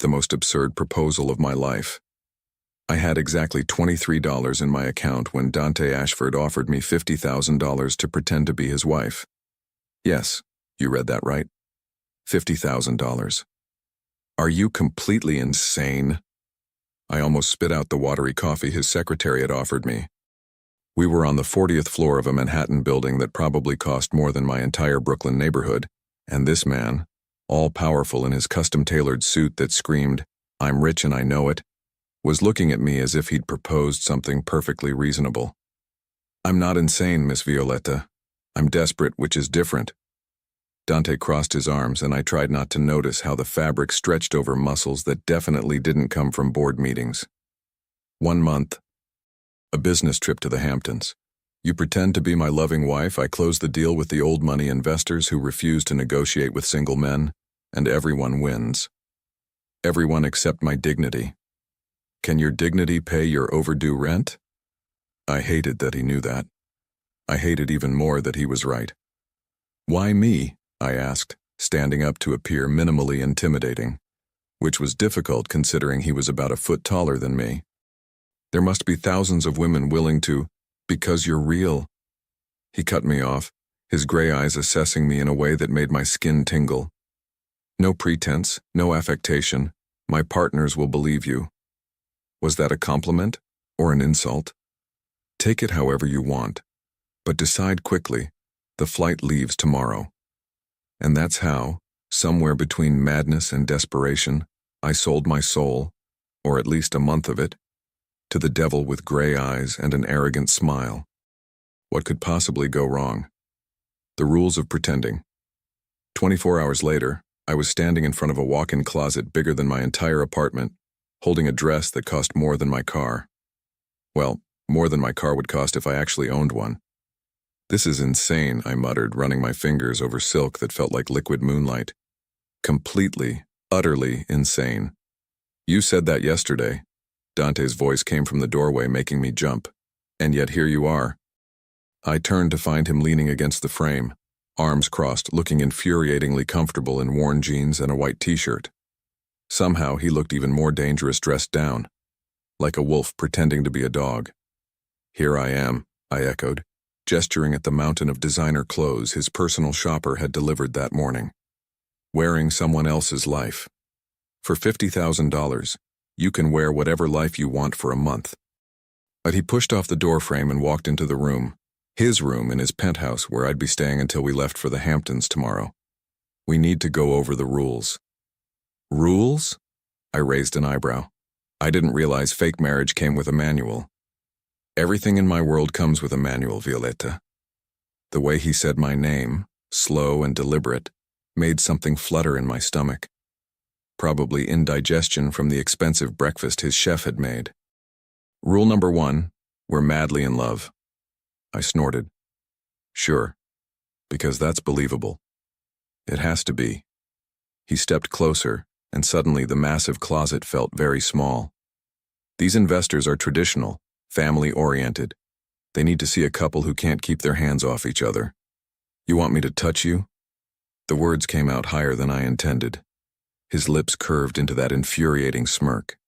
the most absurd proposal of my life. I had exactly $23 in my account when Dante Ashford offered me $50,000 to pretend to be his wife. Yes, you read that right. $50,000. Are you completely insane? I almost spit out the watery coffee his secretary had offered me. We were on the 40th floor of a Manhattan building that probably cost more than my entire Brooklyn neighborhood, and this man, all-powerful in his custom-tailored suit that screamed, "I'm rich and I know it," was looking at me as if he'd proposed something perfectly reasonable. "I'm not insane, Miss Violetta. I'm desperate, which is different." Dante crossed his arms, and I tried not to notice how the fabric stretched over muscles that definitely didn't come from board meetings. 1 month. A business trip to the Hamptons. You pretend to be my loving wife, I close the deal with the old money investors who refuse to negotiate with single men, and everyone wins. Everyone except my dignity. Can your dignity pay your overdue rent? I hated that he knew that. I hated even more that he was right. Why me? I asked, standing up to appear minimally intimidating, which was difficult considering he was about a foot taller than me. There must be thousands of women willing to, because you're real. He cut me off, his gray eyes assessing me in a way that made my skin tingle. No pretense, no affectation. My partners will believe you. Was that a compliment or an insult? Take it however you want, but decide quickly. The flight leaves tomorrow. And that's how, somewhere between madness and desperation, I sold my soul, or at least a month of it, to the devil with gray eyes and an arrogant smile. What could possibly go wrong? The rules of pretending. 24 hours later, I was standing in front of a walk-in closet bigger than my entire apartment, holding a dress that cost more than my car. Well, more than my car would cost if I actually owned one. "This is insane," I muttered, running my fingers over silk that felt like liquid moonlight. Completely, utterly insane. "You said that yesterday." Dante's voice came from the doorway, making me jump. "And yet here you are." I turned to find him leaning against the frame, arms crossed, looking infuriatingly comfortable in worn jeans and a white t-shirt. Somehow he looked even more dangerous dressed down, like a wolf pretending to be a dog. "Here I am," I echoed, gesturing at the mountain of designer clothes his personal shopper had delivered that morning. Wearing someone else's life. For $50,000, you can wear whatever life you want for a month. But he pushed off the doorframe and walked into the room, his room in his penthouse where I'd be staying until we left for the Hamptons tomorrow. "We need to go over the rules." "Rules?" I raised an eyebrow. I didn't realize fake marriage came with a manual. "Everything in my world comes with a manual, Violetta." The way he said my name, slow and deliberate, made something flutter in my stomach. Probably indigestion from the expensive breakfast his chef had made. "Rule number 1, we're madly in love." I snorted. "Sure, because that's believable. It has to be." He stepped closer, and suddenly the massive closet felt very small. "These investors are traditional, family-oriented. They need to see a couple who can't keep their hands off each other. You want me to touch you?" The words came out higher than I intended. His lips curved into that infuriating smirk.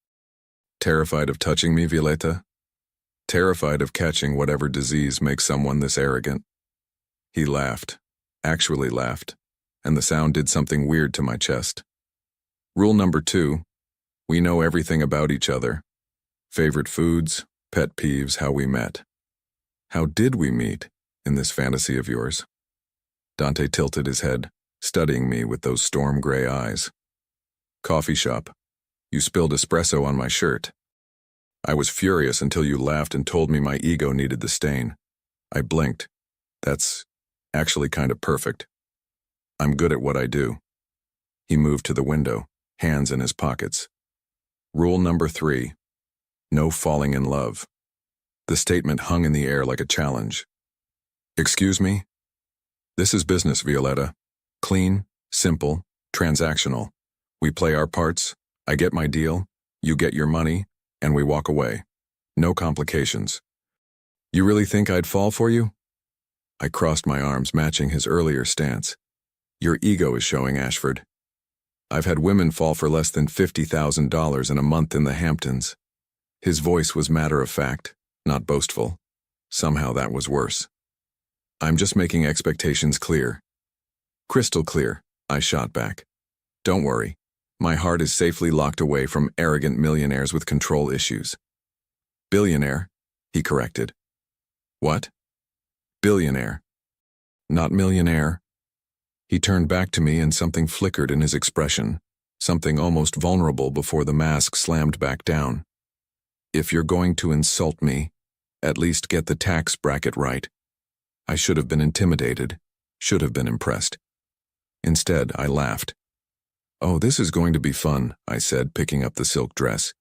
"Terrified of touching me, Violetta? Terrified of catching whatever disease makes someone this arrogant?" He laughed, actually laughed, and the sound did something weird to my chest. "Rule number 2, we know everything about each other. Favorite foods, pet peeves, how we met. How did we meet, in this fantasy of yours?" Dante tilted his head, studying me with those storm gray eyes. "Coffee shop. You spilled espresso on my shirt. I was furious until you laughed and told me my ego needed the stain. I blinked. That's actually kind of perfect. I'm good at what I do." He moved to the window, hands in his pockets. "Rule number 3, no falling in love." The statement hung in the air like a challenge. "Excuse me?" "This is business, Violetta. Clean, simple, transactional. We play our parts, I get my deal, you get your money, and we walk away. No complications." "You really think I'd fall for you?" I crossed my arms, matching his earlier stance. "Your ego is showing, Ashford." I've had women fall for less than $50,000 in a month in the Hamptons. His voice was matter-of-fact, not boastful. Somehow that was worse. I'm just making expectations clear. Crystal clear, I shot back. Don't worry. My heart is safely locked away from arrogant millionaires with control issues. Billionaire, he corrected. What? Billionaire. Not millionaire. He turned back to me and something flickered in his expression, something almost vulnerable before the mask slammed back down. If you're going to insult me, at least get the tax bracket right. I should have been intimidated, should have been impressed. Instead, I laughed. Oh, this is going to be fun, I said, picking up the silk dress.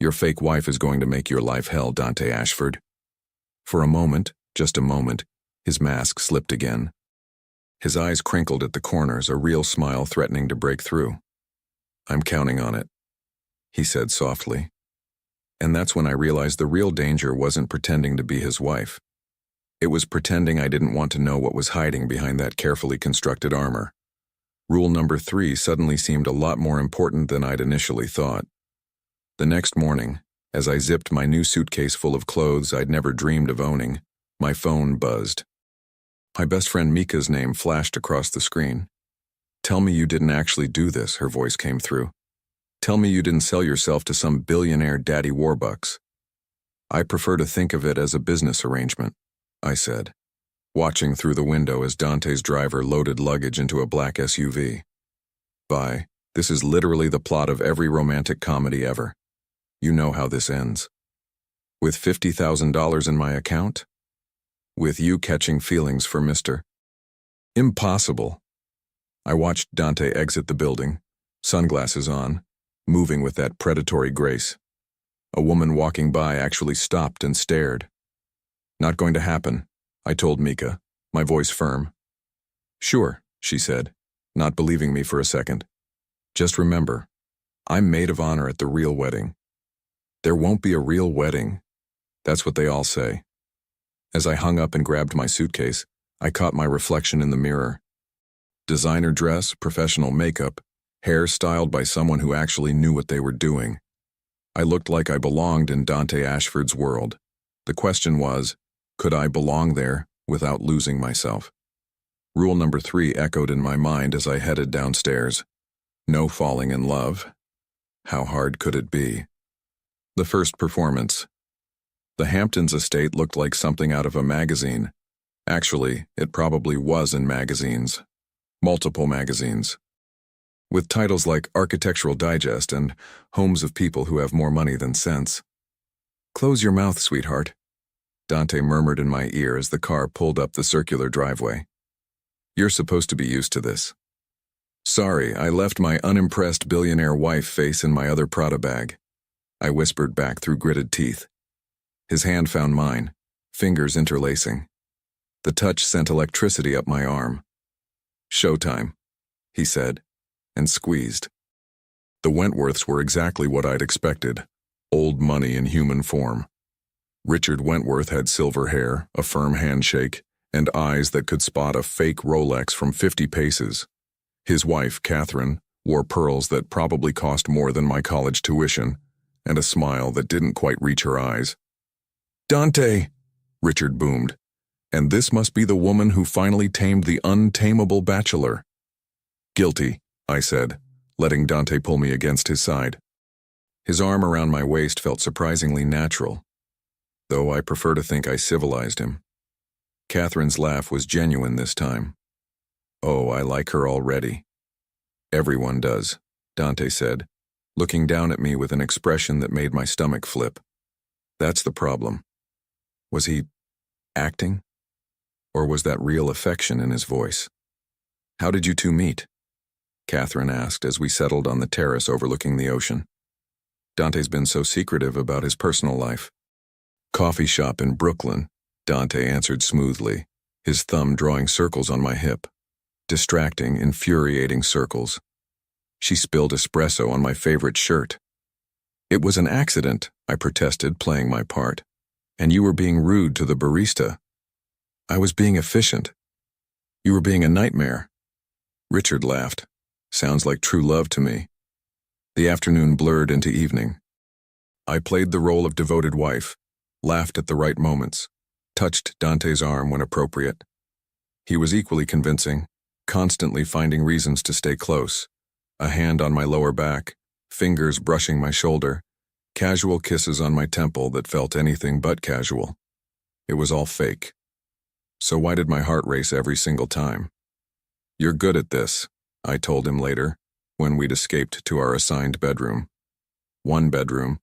Your fake wife is going to make your life hell, Dante Ashford. For a moment, just a moment, his mask slipped again. His eyes crinkled at the corners, a real smile threatening to break through. I'm counting on it, he said softly. And that's when I realized the real danger wasn't pretending to be his wife. It was pretending I didn't want to know what was hiding behind that carefully constructed armor. Rule number 3 suddenly seemed a lot more important than I'd initially thought. The next morning, as I zipped my new suitcase full of clothes I'd never dreamed of owning, my phone buzzed. My best friend Mika's name flashed across the screen. Tell me you didn't actually do this, her voice came through. Tell me you didn't sell yourself to some billionaire daddy warbucks. I prefer to think of it as a business arrangement, I said, watching through the window as Dante's driver loaded luggage into a black SUV. This is literally the plot of every romantic comedy ever. You know how this ends. With $50,000 in my account? With you catching feelings for Mr. Impossible. I watched Dante exit the building, sunglasses on, moving with that predatory grace. A woman walking by actually stopped and stared. Not going to happen, I told Mika, my voice firm. Sure, she said, not believing me for a second. Just remember, I'm maid of honor at the real wedding. There won't be a real wedding. That's what they all say. As I hung up and grabbed my suitcase, I caught my reflection in the mirror. Designer dress, professional makeup, hair styled by someone who actually knew what they were doing. I looked like I belonged in Dante Ashford's world. The question was, could I belong there without losing myself? Rule number 3 echoed in my mind as I headed downstairs. No falling in love. How hard could it be? The first performance. The Hamptons estate looked like something out of a magazine. Actually, it probably was in magazines. Multiple magazines. With titles like Architectural Digest and Homes of People Who Have More Money Than Sense. Close your mouth, sweetheart, Dante murmured in my ear as the car pulled up the circular driveway. You're supposed to be used to this. Sorry, I left my unimpressed billionaire wife face in my other Prada bag, I whispered back through gritted teeth. His hand found mine, fingers interlacing. The touch sent electricity up my arm. Showtime, he said, and squeezed. The Wentworths were exactly what I'd expected, old money in human form. Richard Wentworth had silver hair, a firm handshake, and eyes that could spot a fake Rolex from 50 paces. His wife, Catherine, wore pearls that probably cost more than my college tuition, and a smile that didn't quite reach her eyes. Dante, Richard boomed, and this must be the woman who finally tamed the untamable bachelor. Guilty, I said, letting Dante pull me against his side. His arm around my waist felt surprisingly natural, though I prefer to think I civilized him. Catherine's laugh was genuine this time. Oh, I like her already. Everyone does, Dante said, looking down at me with an expression that made my stomach flip. That's the problem. Was he acting? Or was that real affection in his voice? How did you two meet? Catherine asked as we settled on the terrace overlooking the ocean. Dante's been so secretive about his personal life. Coffee shop in Brooklyn, Dante answered smoothly, his thumb drawing circles on my hip. Distracting, infuriating circles. She spilled espresso on my favorite shirt. It was an accident, I protested, playing my part. And you were being rude to the barista. I was being efficient. You were being a nightmare. Richard laughed. Sounds like true love to me. The afternoon blurred into evening. I played the role of devoted wife, laughed at the right moments, touched Dante's arm when appropriate. He was equally convincing, constantly finding reasons to stay close, a hand on my lower back, fingers brushing my shoulder, casual kisses on my temple that felt anything but casual. It was all fake. So why did my heart race every single time? "You're good at this," I told him later, when we'd escaped to our assigned bedroom. One bedroom,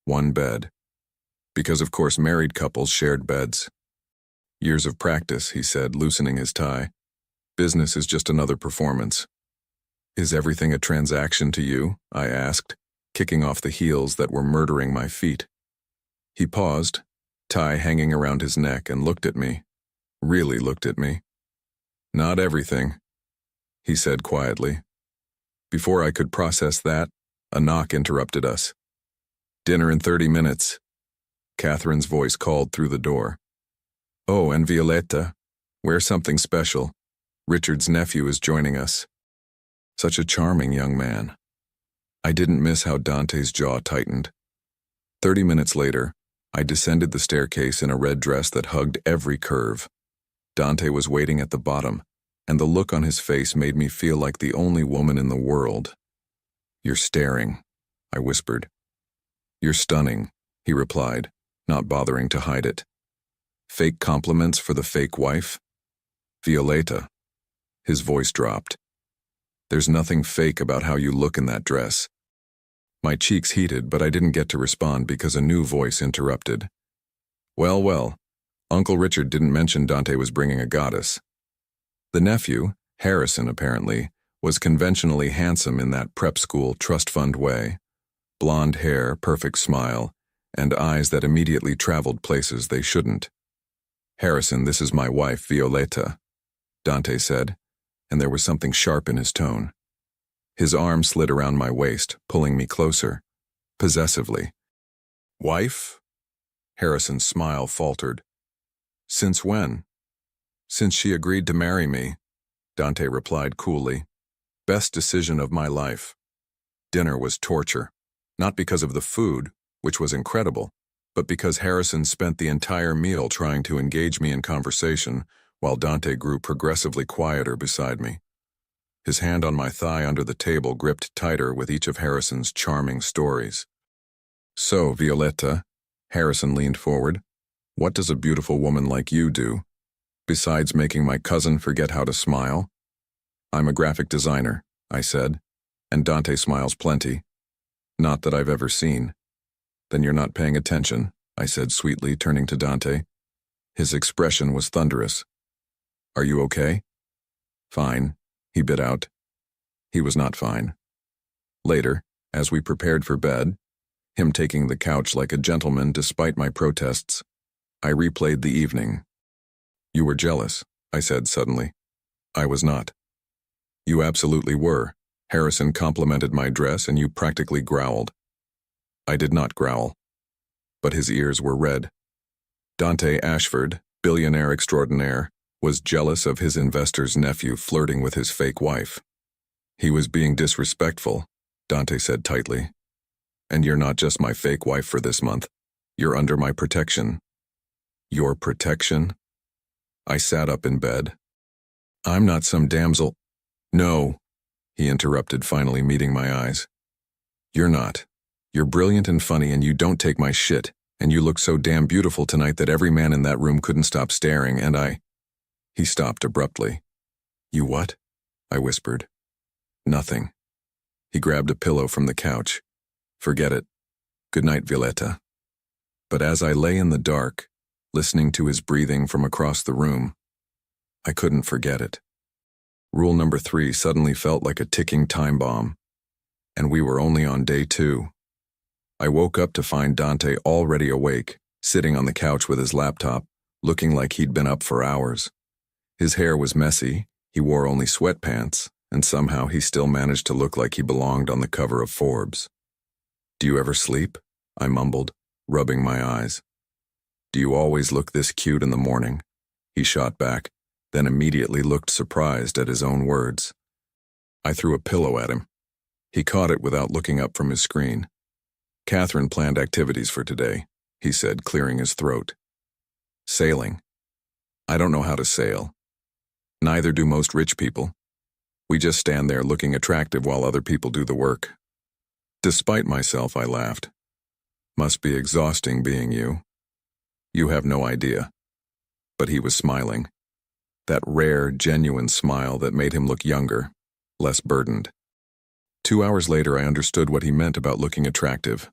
one bed. Because of course married couples shared beds. "Years of practice," he said, loosening his tie. "Business is just another performance." "Is everything a transaction to you?" I asked, kicking off the heels that were murdering my feet. He paused, tie hanging around his neck, and looked at me. Really looked at me. "Not everything," he said quietly. Before I could process that, a knock interrupted us. "Dinner in 30 minutes. Catherine's voice called through the door. "Oh, and Violetta, wear something special. Richard's nephew is joining us." Such a charming young man. I didn't miss how Dante's jaw tightened. 30 minutes later, I descended the staircase in a red dress that hugged every curve. Dante was waiting at the bottom, and the look on his face made me feel like the only woman in the world. "You're staring," I whispered. "You're stunning," he replied, not bothering to hide it. "Fake compliments for the fake wife? Violetta." His voice dropped. "There's nothing fake about how you look in that dress." My cheeks heated, but I didn't get to respond because a new voice interrupted. Well, well, Uncle Richard didn't mention Dante was bringing a goddess. The nephew, Harrison apparently, was conventionally handsome in that prep school trust fund way. Blonde hair, perfect smile, and eyes that immediately traveled places they shouldn't. "Harrison, this is my wife, Violetta," Dante said, and there was something sharp in his tone. His arm slid around my waist, pulling me closer, possessively. "Wife?" Harrison's smile faltered. "Since when?" "Since she agreed to marry me," Dante replied coolly. "Best decision of my life." Dinner was torture, not because of the food, which was incredible, but because Harrison spent the entire meal trying to engage me in conversation while Dante grew progressively quieter beside me. His hand on my thigh under the table gripped tighter with each of Harrison's charming stories. "So, Violetta," Harrison leaned forward, "what does a beautiful woman like you do, besides making my cousin forget how to smile?" "I'm a graphic designer," I said, and Dante smiles plenty. "Not that I've ever seen." "Then you're not paying attention," I said sweetly, turning to Dante. His expression was thunderous. "Are you okay?" "Fine," he bit out. He was not fine. Later, as we prepared for bed, him taking the couch like a gentleman despite my protests, I replayed the evening. "You were jealous," I said suddenly. "I was not." "You absolutely were." Harrison complimented my dress and you practically growled. I did not growl, but his ears were red. Dante Ashford, billionaire extraordinaire, was jealous of his investor's nephew flirting with his fake wife. "He was being disrespectful," Dante said tightly. "And you're not just my fake wife for this month. You're under my protection." "Your protection?" I sat up in bed. "I'm not some damsel." "No," he interrupted, finally meeting my eyes. "You're not. You're brilliant and funny and you don't take my shit, and you look so damn beautiful tonight that every man in that room couldn't stop staring, and I—" He stopped abruptly. "You what?" I whispered. "Nothing." He grabbed a pillow from the couch. "Forget it. Good night, Violetta." But as I lay in the dark, listening to his breathing from across the room, I couldn't forget it. Rule number 3 suddenly felt like a ticking time bomb, and we were only on day 2. I woke up to find Dante already awake, sitting on the couch with his laptop, looking like he'd been up for hours. His hair was messy, he wore only sweatpants, and somehow he still managed to look like he belonged on the cover of Forbes. "Do you ever sleep?" I mumbled, rubbing my eyes. "Do you always look this cute in the morning?" He shot back, then immediately looked surprised at his own words. I threw a pillow at him. He caught it without looking up from his screen. Catherine planned activities for today, he said, clearing his throat. Sailing. I don't know how to sail. Neither do most rich people. We just stand there looking attractive while other people do the work. Despite myself, I laughed. Must be exhausting being you. You have no idea. But he was smiling. That rare, genuine smile that made him look younger, less burdened. 2 hours later, I understood what he meant about looking attractive.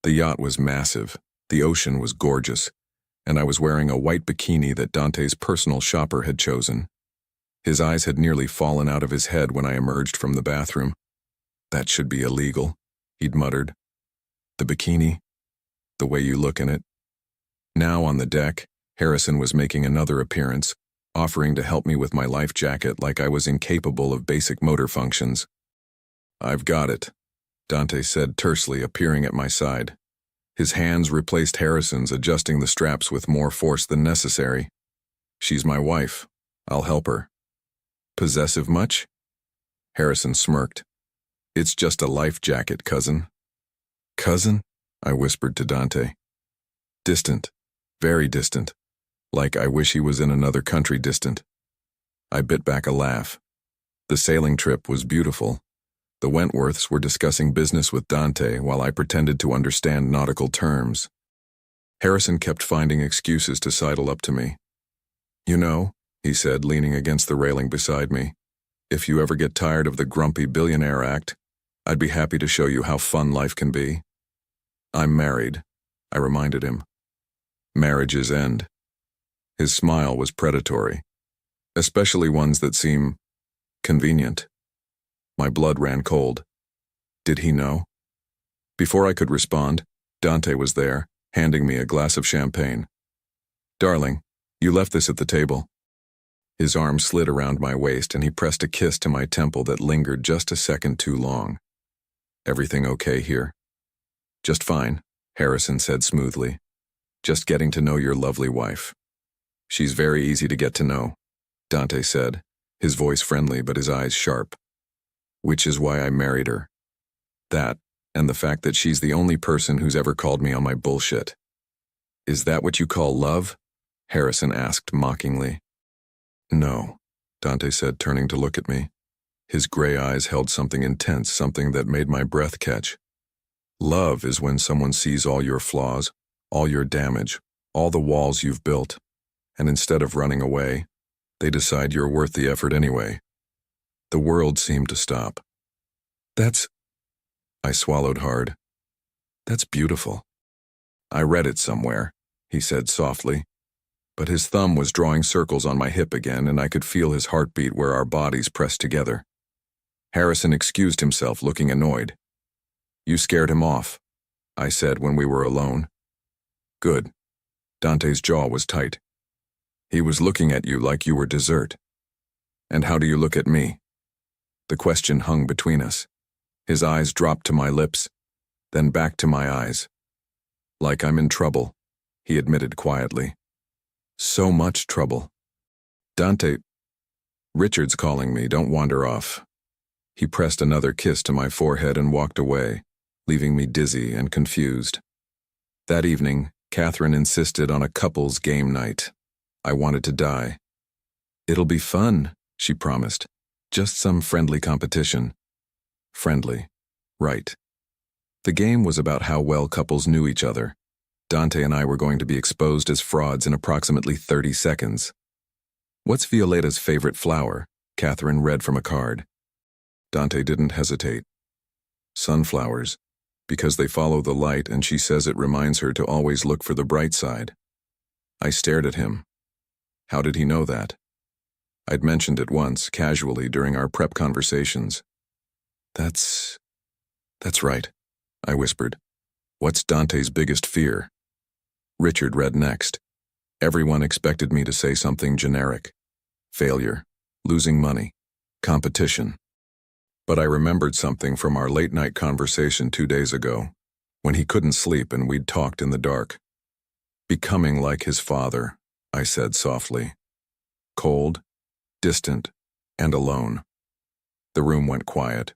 The yacht was massive, the ocean was gorgeous, and I was wearing a white bikini that Dante's personal shopper had chosen. His eyes had nearly fallen out of his head when I emerged from the bathroom. That should be illegal, he'd muttered. The bikini, the way you look in it. Now on the deck, Harrison was making another appearance, offering to help me with my life jacket like I was incapable of basic motor functions. I've got it, Dante said tersely, appearing at my side. His hands replaced Harrison's, adjusting the straps with more force than necessary. She's my wife. I'll help her. Possessive much? Harrison smirked. It's just a life jacket, cousin. Cousin? I whispered to Dante. Distant. Very distant. Like I wish he was in another country distant. I bit back a laugh. The sailing trip was beautiful. The Wentworths were discussing business with Dante while I pretended to understand nautical terms. Harrison kept finding excuses to sidle up to me. You know, he said, leaning against the railing beside me, if you ever get tired of the grumpy billionaire act, I'd be happy to show you how fun life can be. I'm married, I reminded him. Marriages end. His smile was predatory, especially ones that seem convenient. My blood ran cold. Did he know? Before I could respond, Dante was there, handing me a glass of champagne. Darling, you left this at the table. His arm slid around my waist and he pressed a kiss to my temple that lingered just a second too long. Everything okay here? Just fine, Harrison said smoothly. Just getting to know your lovely wife. She's very easy to get to know, Dante said, his voice friendly but his eyes sharp. Which is why I married her. That, and the fact that she's the only person who's ever called me on my bullshit. Is that what you call love? Harrison asked mockingly. No, Dante said, turning to look at me. His gray eyes held something intense, something that made my breath catch. Love is when someone sees all your flaws, all your damage, all the walls you've built, and instead of running away, they decide you're worth the effort anyway. The world seemed to stop. I swallowed hard. That's beautiful. I read it somewhere, he said softly, but his thumb was drawing circles on my hip again and I could feel his heartbeat where our bodies pressed together. Harrison excused himself, looking annoyed. You scared him off, I said when we were alone. Good. Dante's jaw was tight. He was looking at you like you were dessert. And how do you look at me? The question hung between us. His eyes dropped to my lips, then back to my eyes. Like I'm in trouble, he admitted quietly. So much trouble. Dante, Richard's calling me, don't wander off. He pressed another kiss to my forehead and walked away, leaving me dizzy and confused. That evening, Catherine insisted on a couples game night. I wanted to die. It'll be fun, she promised. Just some friendly competition. Friendly. Right. The game was about how well couples knew each other. Dante and I were going to be exposed as frauds in approximately 30 seconds. What's Violetta's favorite flower? Catherine read from a card. Dante didn't hesitate. Sunflowers, because they follow the light and she says it reminds her to always look for the bright side. I stared at him. How did he know that? I'd mentioned it once, casually, during our prep conversations. That's right, I whispered. What's Dante's biggest fear? Richard read next. Everyone expected me to say something generic. Failure, losing money, competition. But I remembered something from our late-night conversation 2 days ago, when he couldn't sleep and we'd talked in the dark. Becoming like his father, I said softly. Cold, distant, and alone. The room went quiet.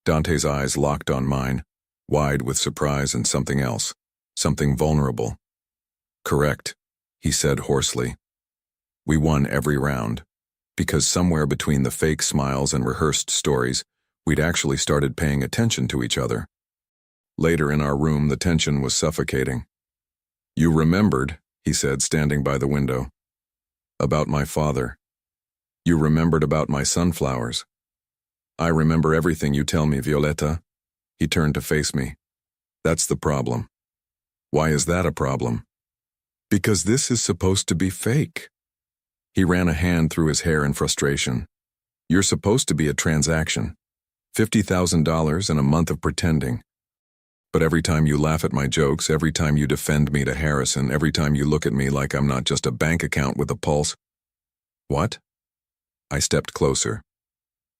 Dante's eyes locked on mine, wide with surprise and something else, something vulnerable. "Correct," he said hoarsely. We won every round, because somewhere between the fake smiles and rehearsed stories, we'd actually started paying attention to each other. Later in our room, the tension was suffocating. "You remembered," he said, standing by the window. "About my father. You remembered about my sunflowers." "I remember everything you tell me, Violetta." He turned to face me. "That's the problem." "Why is that a problem?" "Because this is supposed to be fake." He ran a hand through his hair in frustration. "You're supposed to be a transaction. $50,000 and a month of pretending. But every time you laugh at my jokes, every time you defend me to Harrison, every time you look at me like I'm not just a bank account with a pulse." "What?" I stepped closer.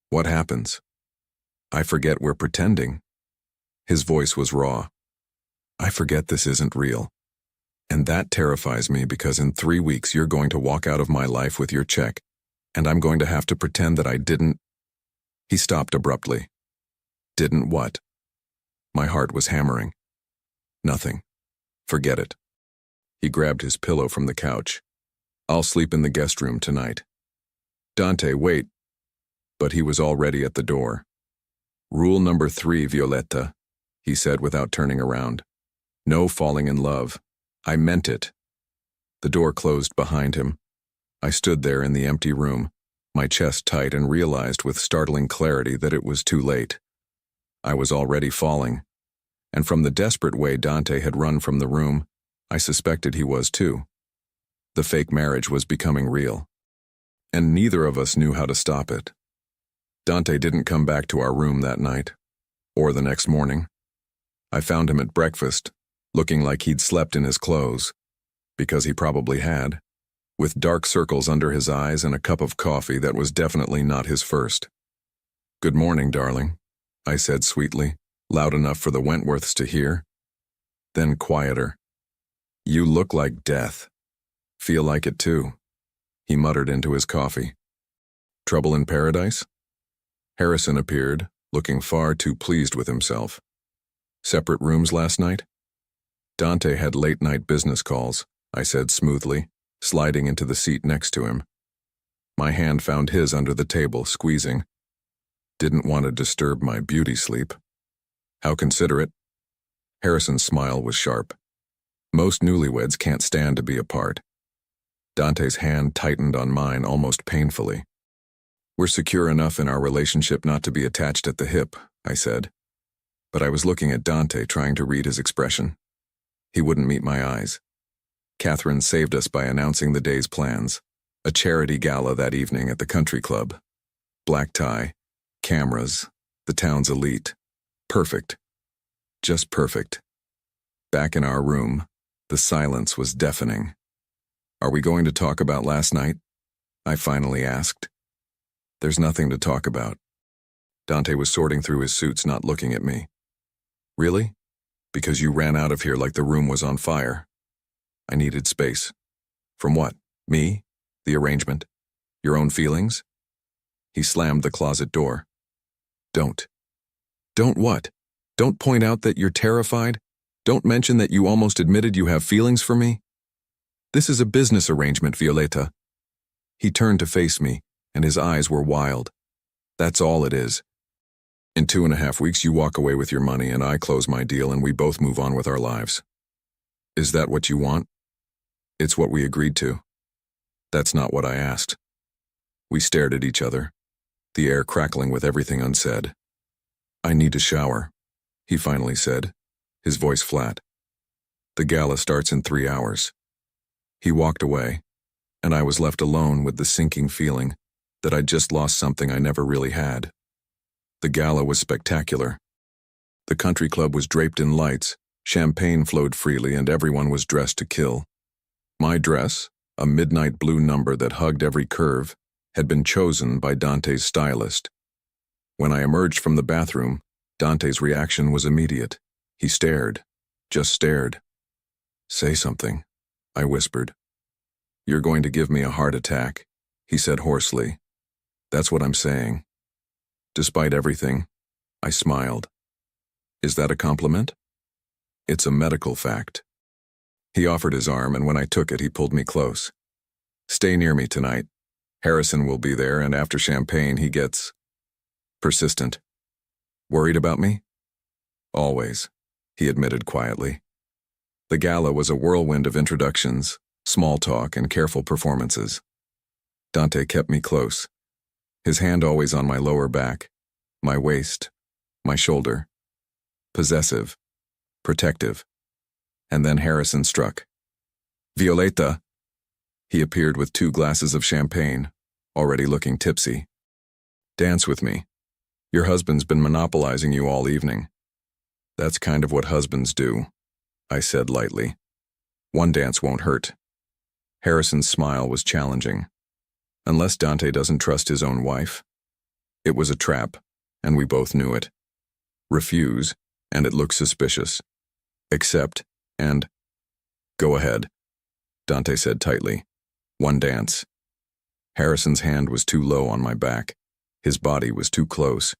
"What happens?" "I forget we're pretending." His voice was raw. "I forget this isn't real. And that terrifies me because in 3 weeks you're going to walk out of my life with your check, and I'm going to have to pretend that I didn't—" He stopped abruptly. "Didn't what?" My heart was hammering. "Nothing. Forget it." He grabbed his pillow from the couch. "I'll sleep in the guest room tonight." "Dante, wait." But he was already at the door. "Rule number 3, Violetta," he said without turning around. "No falling in love. I meant it." The door closed behind him. I stood there in the empty room, my chest tight, and realized with startling clarity that it was too late. I was already falling, and from the desperate way Dante had run from the room, I suspected he was too. The fake marriage was becoming real, and neither of us knew how to stop it. Dante didn't come back to our room that night, or the next morning. I found him at breakfast, looking like he'd slept in his clothes, because he probably had, with dark circles under his eyes and a cup of coffee that was definitely not his first. "Good morning, darling," I said sweetly, loud enough for the Wentworths to hear. Then quieter. "You look like death. Feel like it too," he muttered into his coffee. "Trouble in paradise?" Harrison appeared, looking far too pleased with himself. "Separate rooms last night?" "Dante had late-night business calls," I said smoothly, sliding into the seat next to him. My hand found his under the table, squeezing. "Didn't want to disturb my beauty sleep." "How considerate." Harrison's smile was sharp. Most newlyweds can't stand to be apart. Dante's hand tightened on mine almost painfully. "We're secure enough in our relationship not to be attached at the hip," I said. But I was looking at Dante, trying to read his expression. He wouldn't meet my eyes. Catherine saved us by announcing the day's plans. A charity gala that evening at the country club. Black tie, cameras, the town's elite. Perfect. Just perfect. Back in our room, the silence was deafening. "Are we going to talk about last night?" I finally asked. "There's nothing to talk about." Dante was sorting through his suits, not looking at me. "Really? Because you ran out of here like the room was on fire." I needed space. "From what? Me? The arrangement? Your own feelings?" He slammed the closet door. "Don't. Don't what? Don't point out that you're terrified? Don't mention that you almost admitted you have feelings for me? This is a business arrangement, Violetta." He turned to face me, and his eyes were wild. "That's all it is. In 2.5 weeks you walk away with your money and I close my deal and we both move on with our lives. Is that what you want?" "It's what we agreed to." "That's not what I asked." We stared at each other, the air crackling with everything unsaid. "I need to shower," he finally said, his voice flat. "The gala starts in 3 hours." He walked away, and I was left alone with the sinking feeling that I'd just lost something I never really had. The gala was spectacular. The country club was draped in lights, champagne flowed freely, and everyone was dressed to kill. My dress, a midnight blue number that hugged every curve, had been chosen by Dante's stylist. When I emerged from the bathroom, Dante's reaction was immediate. He stared, just stared. "Say something," I whispered. "You're going to give me a heart attack," he said hoarsely. "That's what I'm saying." Despite everything, I smiled. Is that a compliment? It's a medical fact. He offered his arm, and when I took it, he pulled me close. Stay near me tonight. Harrison will be there, and after champagne, he gets persistent. Worried about me? Always, he admitted quietly. The gala was a whirlwind of introductions, small talk, and careful performances. Dante kept me close, his hand always on my lower back, my waist, my shoulder. Possessive, protective. And then Harrison struck. Violeta! He appeared with 2 glasses of champagne, already looking tipsy. Dance with me. Your husband's been monopolizing you all evening. That's kind of what husbands do, I said lightly. One dance won't hurt. Harrison's smile was challenging. Unless Dante doesn't trust his own wife. It was a trap, and we both knew it. Refuse, and it looks suspicious. Accept, and go ahead, Dante said tightly. One dance. Harrison's hand was too low on my back. His body was too close,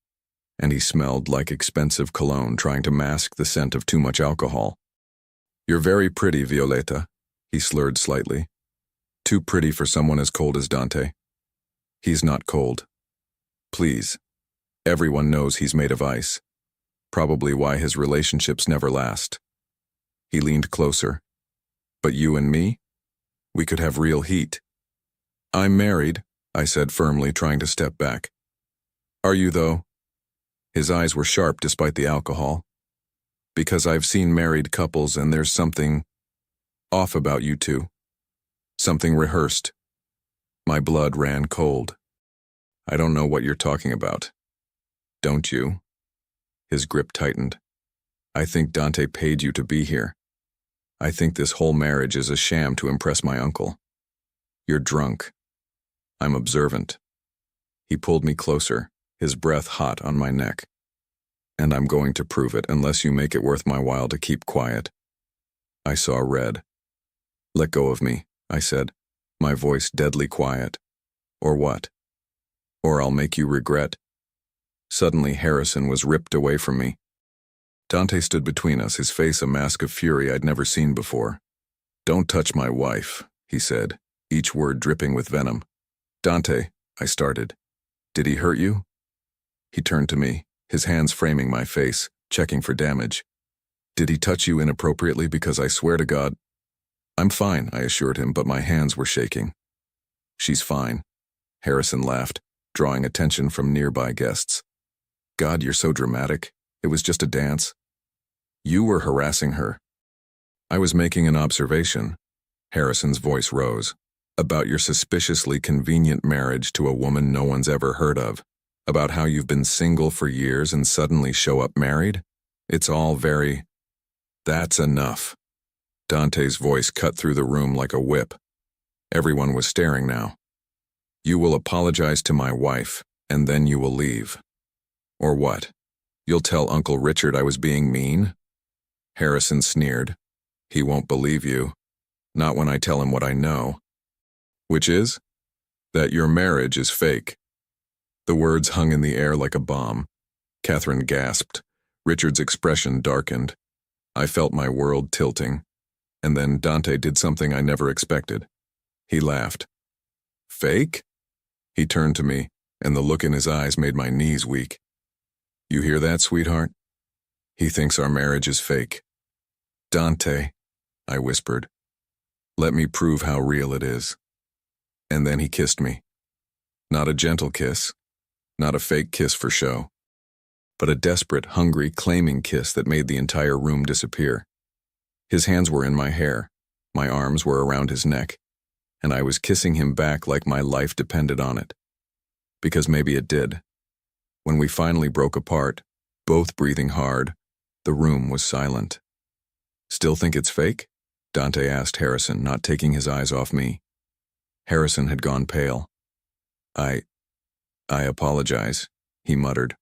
and he smelled like expensive cologne trying to mask the scent of too much alcohol. You're very pretty, Violeta, he slurred slightly. Too pretty for someone as cold as Dante. He's not cold. Please. Everyone knows he's made of ice. Probably why his relationships never last. He leaned closer. But you and me? We could have real heat. I'm married, I said firmly, trying to step back. Are you, though? His eyes were sharp despite the alcohol. Because I've seen married couples and there's something off about you two. Something rehearsed. My blood ran cold. I don't know what you're talking about. Don't you? His grip tightened. I think Dante paid you to be here. I think this whole marriage is a sham to impress my uncle. You're drunk. I'm observant. He pulled me closer, his breath hot on my neck. And I'm going to prove it unless you make it worth my while to keep quiet. I saw red. Let go of me, I said, my voice deadly quiet. Or what? Or I'll make you regret. Suddenly Harrison was ripped away from me. Dante stood between us, his face a mask of fury I'd never seen before. Don't touch my wife, he said, each word dripping with venom. Dante, I started. Did he hurt you? He turned to me, his hands framing my face, checking for damage. Did he touch you inappropriately? Because I swear to God. I'm fine, I assured him, but my hands were shaking. She's fine. Harrison laughed, drawing attention from nearby guests. God, you're so dramatic. It was just a dance. You were harassing her. I was making an observation. Harrison's voice rose. About your suspiciously convenient marriage to a woman no one's ever heard of. About how you've been single for years and suddenly show up married. It's all very... That's enough. Dante's voice cut through the room like a whip. Everyone was staring now. You will apologize to my wife, and then you will leave. Or what? You'll tell Uncle Richard I was being mean? Harrison sneered. He won't believe you. Not when I tell him what I know. Which is? That your marriage is fake. The words hung in the air like a bomb. Catherine gasped. Richard's expression darkened. I felt my world tilting. And then Dante did something I never expected. He laughed. Fake? He turned to me, and the look in his eyes made my knees weak. You hear that, sweetheart? He thinks our marriage is fake. Dante, I whispered. Let me prove how real it is. And then he kissed me. Not a gentle kiss, not a fake kiss for show, but a desperate, hungry, claiming kiss that made the entire room disappear. His hands were in my hair, my arms were around his neck, and I was kissing him back like my life depended on it. Because maybe it did. When we finally broke apart, both breathing hard, the room was silent. Still think it's fake? Dante asked Harrison, not taking his eyes off me. Harrison had gone pale. I apologize, he muttered.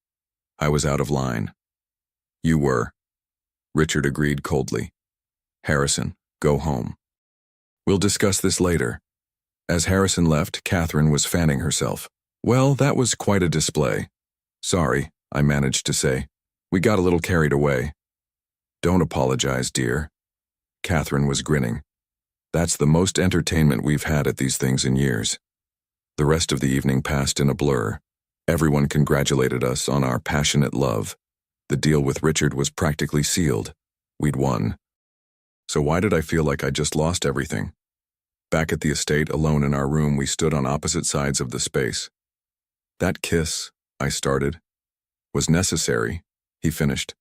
I was out of line. You were. Richard agreed coldly. Harrison, go home. We'll discuss this later. As Harrison left, Catherine was fanning herself. Well, that was quite a display. Sorry, I managed to say. We got a little carried away. Don't apologize, dear. Catherine was grinning. That's the most entertainment we've had at these things in years. The rest of the evening passed in a blur. Everyone congratulated us on our passionate love. The deal with Richard was practically sealed. We'd won. So why did I feel like I just lost everything? Back at the estate, alone in our room, we stood on opposite sides of the space. That kiss, I started, was necessary, he finished.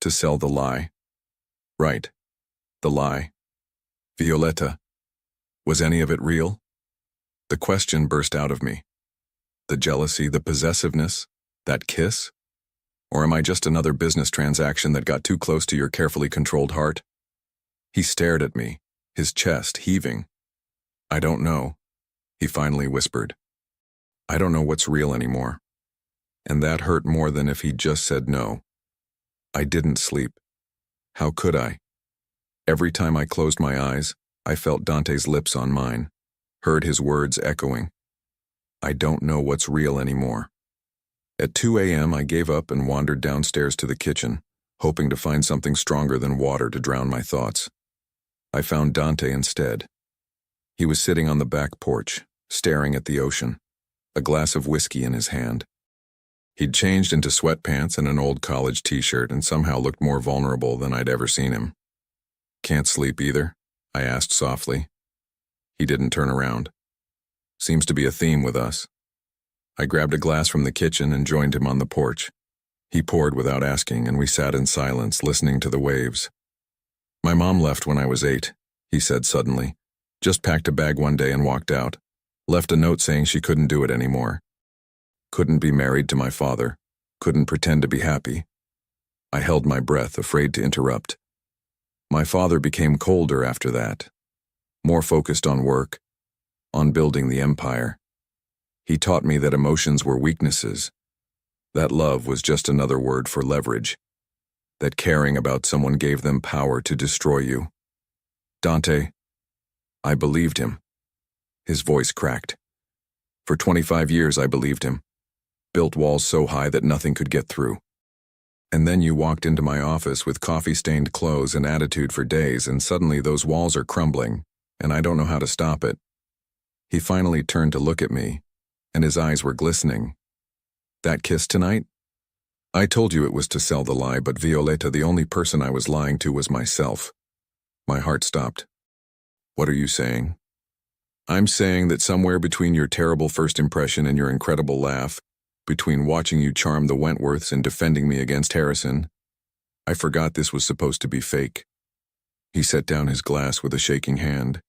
To sell the lie. Right. The lie. Violetta. Was any of it real? The question burst out of me. The jealousy, the possessiveness, that kiss? Or am I just another business transaction that got too close to your carefully controlled heart? He stared at me, his chest heaving. I don't know, he finally whispered. I don't know what's real anymore. And that hurt more than if he'd just said no. I didn't sleep. How could I? Every time I closed my eyes, I felt Dante's lips on mine, heard his words echoing. I don't know what's real anymore. At 2 a.m., I gave up and wandered downstairs to the kitchen, hoping to find something stronger than water to drown my thoughts. I found Dante instead. He was sitting on the back porch, staring at the ocean, a glass of whiskey in his hand. He'd changed into sweatpants and an old college t-shirt and somehow looked more vulnerable than I'd ever seen him. Can't sleep either? I asked softly. He didn't turn around. Seems to be a theme with us. I grabbed a glass from the kitchen and joined him on the porch. He poured without asking, and we sat in silence, listening to the waves. My mom left when I was 8, he said suddenly. Just packed a bag one day and walked out. Left a note saying she couldn't do it anymore. Couldn't be married to my father. Couldn't pretend to be happy. I held my breath, afraid to interrupt. My father became colder after that. More focused on work, on building the empire. He taught me that emotions were weaknesses. That love was just another word for leverage. That caring about someone gave them power to destroy you. Dante, I believed him. His voice cracked. For 25 years I believed him. Built walls so high that nothing could get through. And then you walked into my office with coffee-stained clothes and attitude for days, and suddenly those walls are crumbling, and I don't know how to stop it. He finally turned to look at me, and his eyes were glistening. That kiss tonight? I told you it was to sell the lie, but Violetta, the only person I was lying to was myself. My heart stopped. What are you saying? I'm saying that somewhere between your terrible first impression and your incredible laugh, between watching you charm the Wentworths and defending me against Harrison, I forgot this was supposed to be fake. He set down his glass with a shaking hand.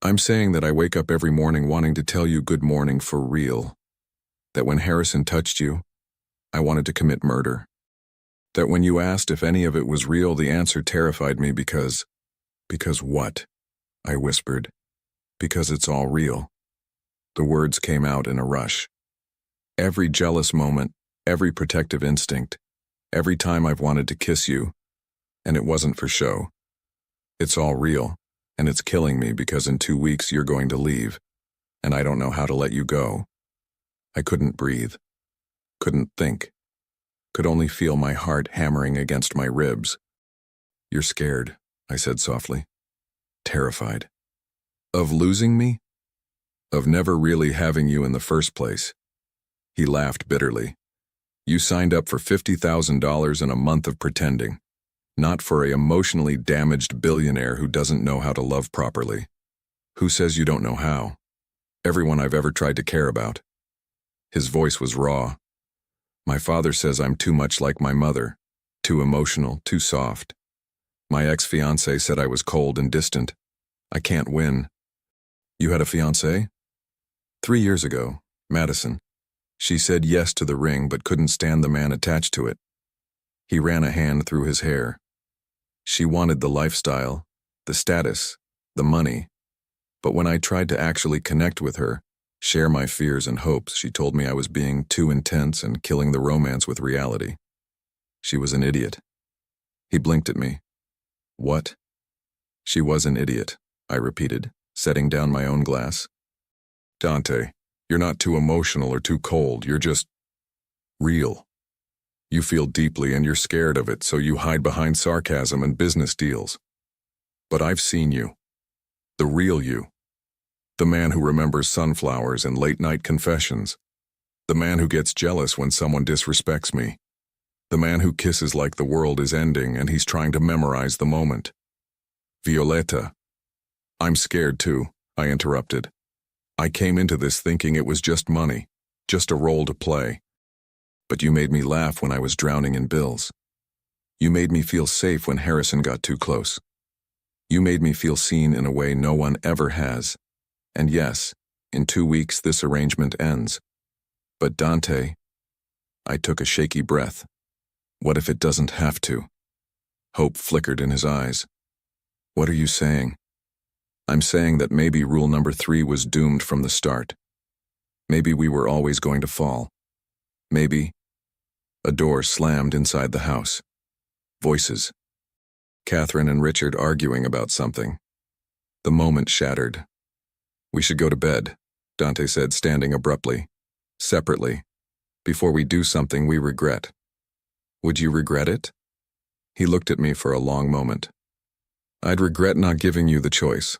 I'm saying that I wake up every morning wanting to tell you good morning for real. That when Harrison touched you, I wanted to commit murder. That when you asked if any of it was real, the answer terrified me because what? I whispered. Because it's all real. The words came out in a rush. Every jealous moment, every protective instinct, every time I've wanted to kiss you, and it wasn't for show. It's all real, and it's killing me because in 2 weeks you're going to leave, and I don't know how to let you go. I couldn't breathe, couldn't think, could only feel my heart hammering against my ribs. You're scared, I said softly. Terrified. Of losing me? Of never really having you in the first place. He laughed bitterly. You signed up for $50,000 and a month of pretending, not for an emotionally damaged billionaire who doesn't know how to love properly. Who says you don't know how? Everyone I've ever tried to care about. His voice was raw. My father says I'm too much like my mother, too emotional, too soft. My ex-fiancée said I was cold and distant. I can't win. You had a fiancée? 3 years ago, Madison. She said yes to the ring but couldn't stand the man attached to it. He ran a hand through his hair. She wanted the lifestyle, the status, the money. But when I tried to actually connect with her, share my fears and hopes, she told me I was being too intense and killing the romance with reality. She was an idiot. He blinked at me. What? She was an idiot, I repeated, setting down my own glass. Dante, you're not too emotional or too cold, you're just... Real. You feel deeply and you're scared of it, so you hide behind sarcasm and business deals. But I've seen you. The real you. The man who remembers sunflowers and late-night confessions. The man who gets jealous when someone disrespects me. The man who kisses like the world is ending and he's trying to memorize the moment. Violeta. I'm scared too, I interrupted. I came into this thinking it was just money, just a role to play. But you made me laugh when I was drowning in bills. You made me feel safe when Harrison got too close. You made me feel seen in a way no one ever has. And yes, in 2 weeks this arrangement ends. But Dante, I took a shaky breath. What if it doesn't have to? Hope flickered in his eyes. What are you saying? I'm saying that maybe rule number 3 was doomed from the start. Maybe we were always going to fall. Maybe. A door slammed inside the house. Voices. Catherine and Richard arguing about something. The moment shattered. We should go to bed, Dante said, standing abruptly. Separately. Before we do something we regret. Would you regret it? He looked at me for a long moment. I'd regret not giving you the choice.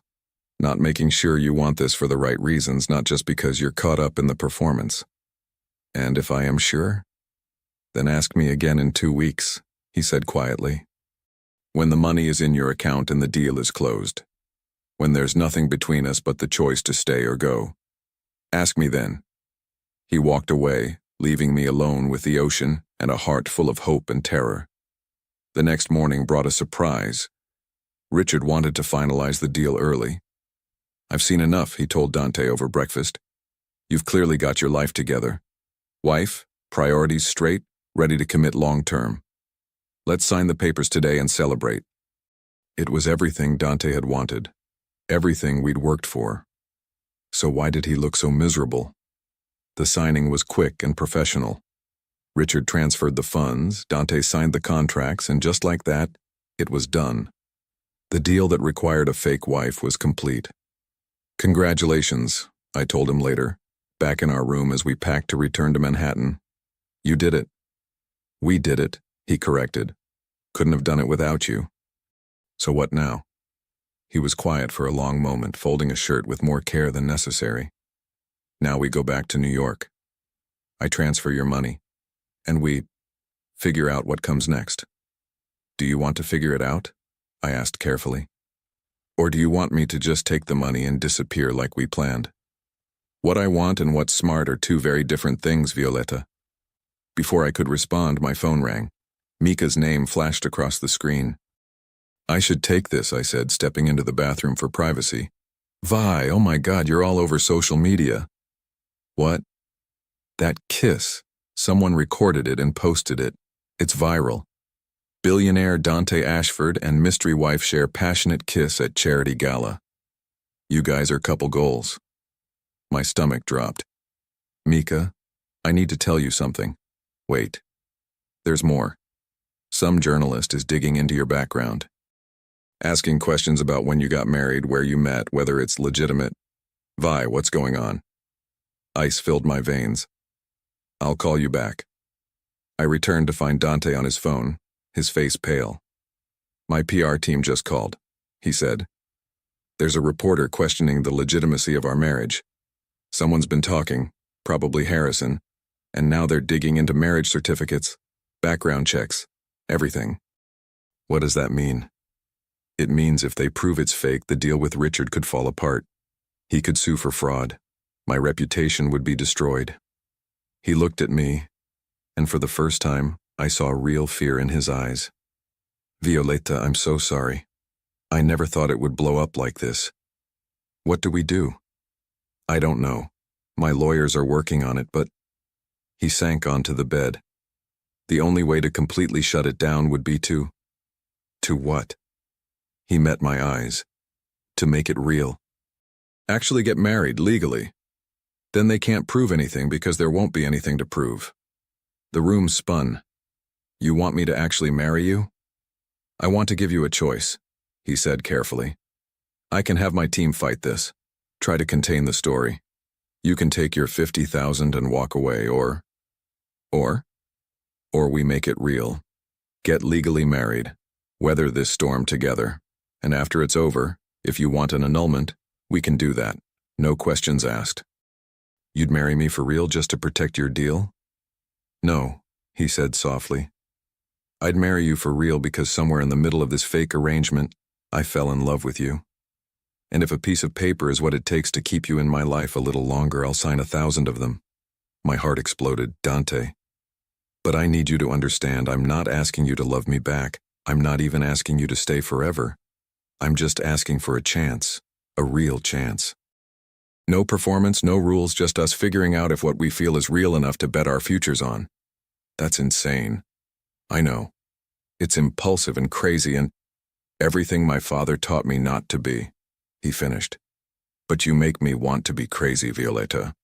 Not making sure you want this for the right reasons, not just because you're caught up in the performance. And if I am sure? Then ask me again in 2 weeks, he said quietly. When the money is in your account and the deal is closed. When there's nothing between us but the choice to stay or go. Ask me then. He walked away, leaving me alone with the ocean and a heart full of hope and terror. The next morning brought a surprise. Richard wanted to finalize the deal early. I've seen enough, he told Dante over breakfast. You've clearly got your life together. Wife, priorities straight, ready to commit long-term. Let's sign the papers today and celebrate. It was everything Dante had wanted. Everything we'd worked for. So why did he look so miserable? The signing was quick and professional. Richard transferred the funds, Dante signed the contracts, and just like that, it was done. The deal that required a fake wife was complete. Congratulations, I told him later, back in our room as we packed to return to Manhattan. You did it. We did it, he corrected. Couldn't have done it without you. So what now? He was quiet for a long moment, folding a shirt with more care than necessary. Now we go back to New York. I transfer your money, and we figure out what comes next. Do you want to figure it out? I asked carefully. Or do you want me to just take the money and disappear like we planned? What I want and what's smart are 2 very different things, Violeta. Before I could respond, my phone rang. Mika's name flashed across the screen. I should take this, I said, stepping into the bathroom for privacy. Vi, oh my God, you're all over social media. What? That kiss. Someone recorded it and posted it. It's viral. Billionaire Dante Ashford and mystery wife share passionate kiss at charity gala. You guys are couple goals. My stomach dropped. Mika, I need to tell you something. Wait. There's more. Some journalist is digging into your background. Asking questions about when you got married, where you met, whether it's legitimate. Vi, what's going on? Ice filled my veins. I'll call you back. I returned to find Dante on his phone, his face pale. My PR team just called, he said. There's a reporter questioning the legitimacy of our marriage. Someone's been talking, probably Harrison, and now they're digging into marriage certificates, background checks, everything. What does that mean? It means if they prove it's fake, the deal with Richard could fall apart. He could sue for fraud. My reputation would be destroyed. He looked at me, and for the first time, I saw real fear in his eyes. Violeta, I'm so sorry. I never thought it would blow up like this. What do we do? I don't know. My lawyers are working on it, but... He sank onto the bed. The only way to completely shut it down would be to... To what? He met my eyes. To make it real. Actually get married, legally. Then they can't prove anything because there won't be anything to prove. The room spun. You want me to actually marry you? I want to give you a choice, he said carefully. I can have my team fight this. Try to contain the story. You can take your $50,000 and walk away, or Or we make it real. Get legally married. Weather this storm together. And after it's over, if you want an annulment, we can do that. No questions asked. You'd marry me for real just to protect your deal? No, he said softly. I'd marry you for real because somewhere in the middle of this fake arrangement, I fell in love with you. And if a piece of paper is what it takes to keep you in my life a little longer, I'll sign 1,000 of them. My heart exploded. Dante. But I need you to understand, I'm not asking you to love me back. I'm not even asking you to stay forever. I'm just asking for a chance. A real chance. No performance, no rules, just us figuring out if what we feel is real enough to bet our futures on. That's insane. I know. It's impulsive and crazy and everything my father taught me not to be, he finished. But you make me want to be crazy, Violeta.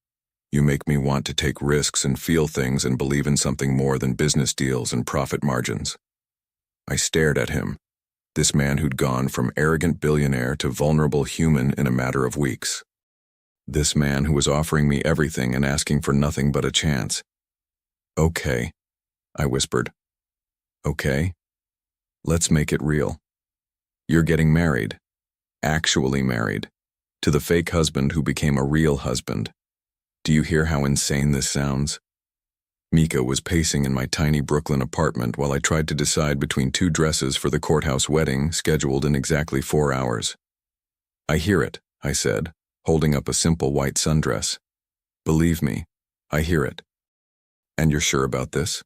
You make me want to take risks and feel things and believe in something more than business deals and profit margins. I stared at him, this man who'd gone from arrogant billionaire to vulnerable human in a matter of weeks. This man who was offering me everything and asking for nothing but a chance. Okay, I whispered. Okay? Let's make it real. You're getting married. Actually married. To the fake husband who became a real husband. Do you hear how insane this sounds? Mika was pacing in my tiny Brooklyn apartment while I tried to decide between 2 dresses for the courthouse wedding scheduled in exactly 4 hours. I hear it, I said, holding up a simple white sundress. Believe me, I hear it. And you're sure about this?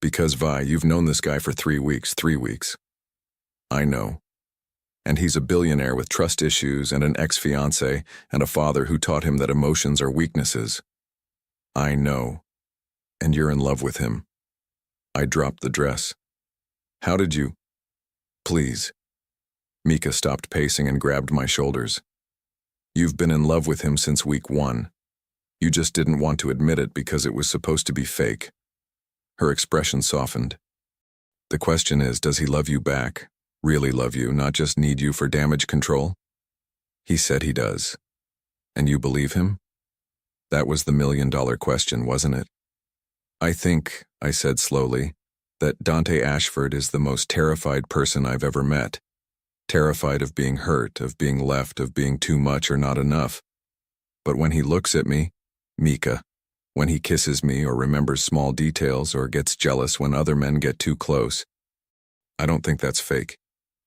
Because, Vi, you've known this guy for 3 weeks. I know. And he's a billionaire with trust issues and an ex-fiancé and a father who taught him that emotions are weaknesses. I know. And you're in love with him. I dropped the dress. How did you? Please. Mika stopped pacing and grabbed my shoulders. You've been in love with him since week 1. You just didn't want to admit it because it was supposed to be fake. Her expression softened. The question is, does he love you back? Really love you, not just need you for damage control? He said he does. And you believe him? That was the million-dollar question, wasn't it? I think, I said slowly, that Dante Ashford is the most terrified person I've ever met. Terrified of being hurt, of being left, of being too much or not enough. But when he looks at me, Mika, when he kisses me or remembers small details or gets jealous when other men get too close, I don't think that's fake.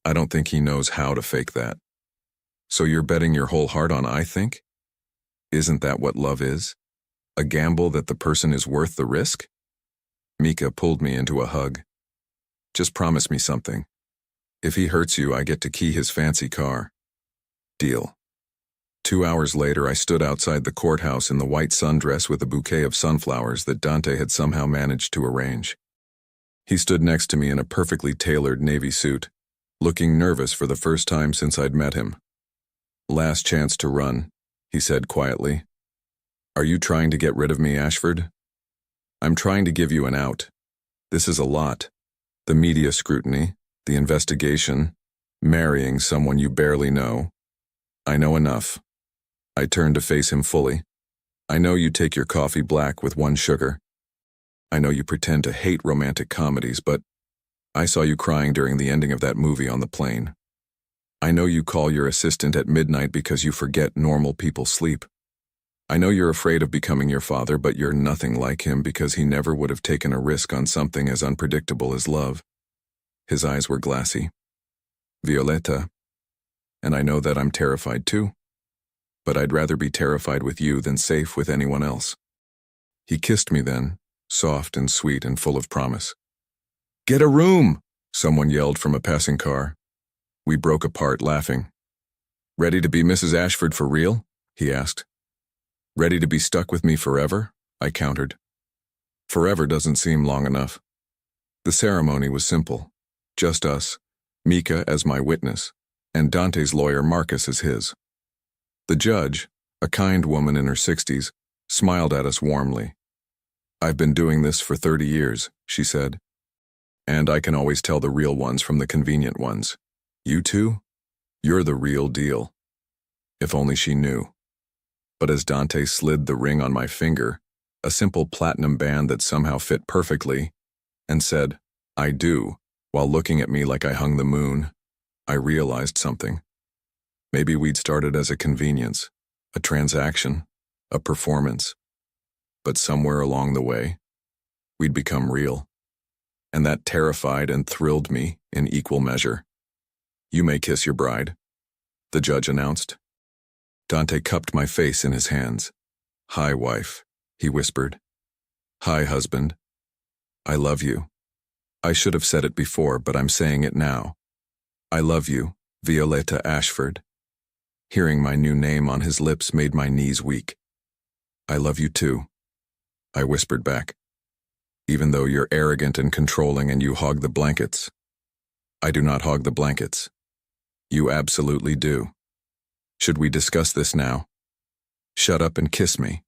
I don't think he knows how to fake that. So you're betting your whole heart on I think? Isn't that what love is? A gamble that the person is worth the risk? Mika pulled me into a hug. Just promise me something. If he hurts you, I get to key his fancy car. Deal. 2 hours later, I stood outside the courthouse in the white sundress with a bouquet of sunflowers that Dante had somehow managed to arrange. He stood next to me in a perfectly tailored navy suit, looking nervous for the first time since I'd met him. Last chance to run, he said quietly. Are you trying to get rid of me, Ashford? I'm trying to give you an out. This is a lot. The media scrutiny, the investigation, marrying someone you barely know. I know enough. I turned to face him fully. I know you take your coffee black with 1 sugar. I know you pretend to hate romantic comedies, but I saw you crying during the ending of that movie on the plane. I know you call your assistant at midnight because you forget normal people sleep. I know you're afraid of becoming your father, but you're nothing like him because he never would have taken a risk on something as unpredictable as love. His eyes were glassy. Violeta. And I know that I'm terrified too. But I'd rather be terrified with you than safe with anyone else. He kissed me then, soft and sweet and full of promise. Get a room! Someone yelled from a passing car. We broke apart laughing. Ready to be Mrs. Ashford for real? He asked. Ready to be stuck with me forever? I countered. Forever doesn't seem long enough. The ceremony was simple. Just us, Mika as my witness, and Dante's lawyer Marcus as his. The judge, a kind woman in her 60s, smiled at us warmly. I've been doing this for 30 years, she said. And I can always tell the real ones from the convenient ones. You two? You're the real deal. If only she knew. But as Dante slid the ring on my finger, a simple platinum band that somehow fit perfectly, and said, "I do," while looking at me like I hung the moon, I realized something. Maybe we'd started as a convenience, a transaction, a performance. But somewhere along the way, we'd become real. And that terrified and thrilled me in equal measure. "You may kiss your bride," the judge announced. Dante cupped my face in his hands. "Hi, wife," he whispered. "Hi, husband. I love you. I should have said it before, but I'm saying it now. I love you, Violeta Ashford." Hearing my new name on his lips made my knees weak. "I love you too," I whispered back. "Even though you're arrogant and controlling and you hog the blankets." "I do not hog the blankets. You absolutely do. Should we discuss this now?" "Shut up and kiss me."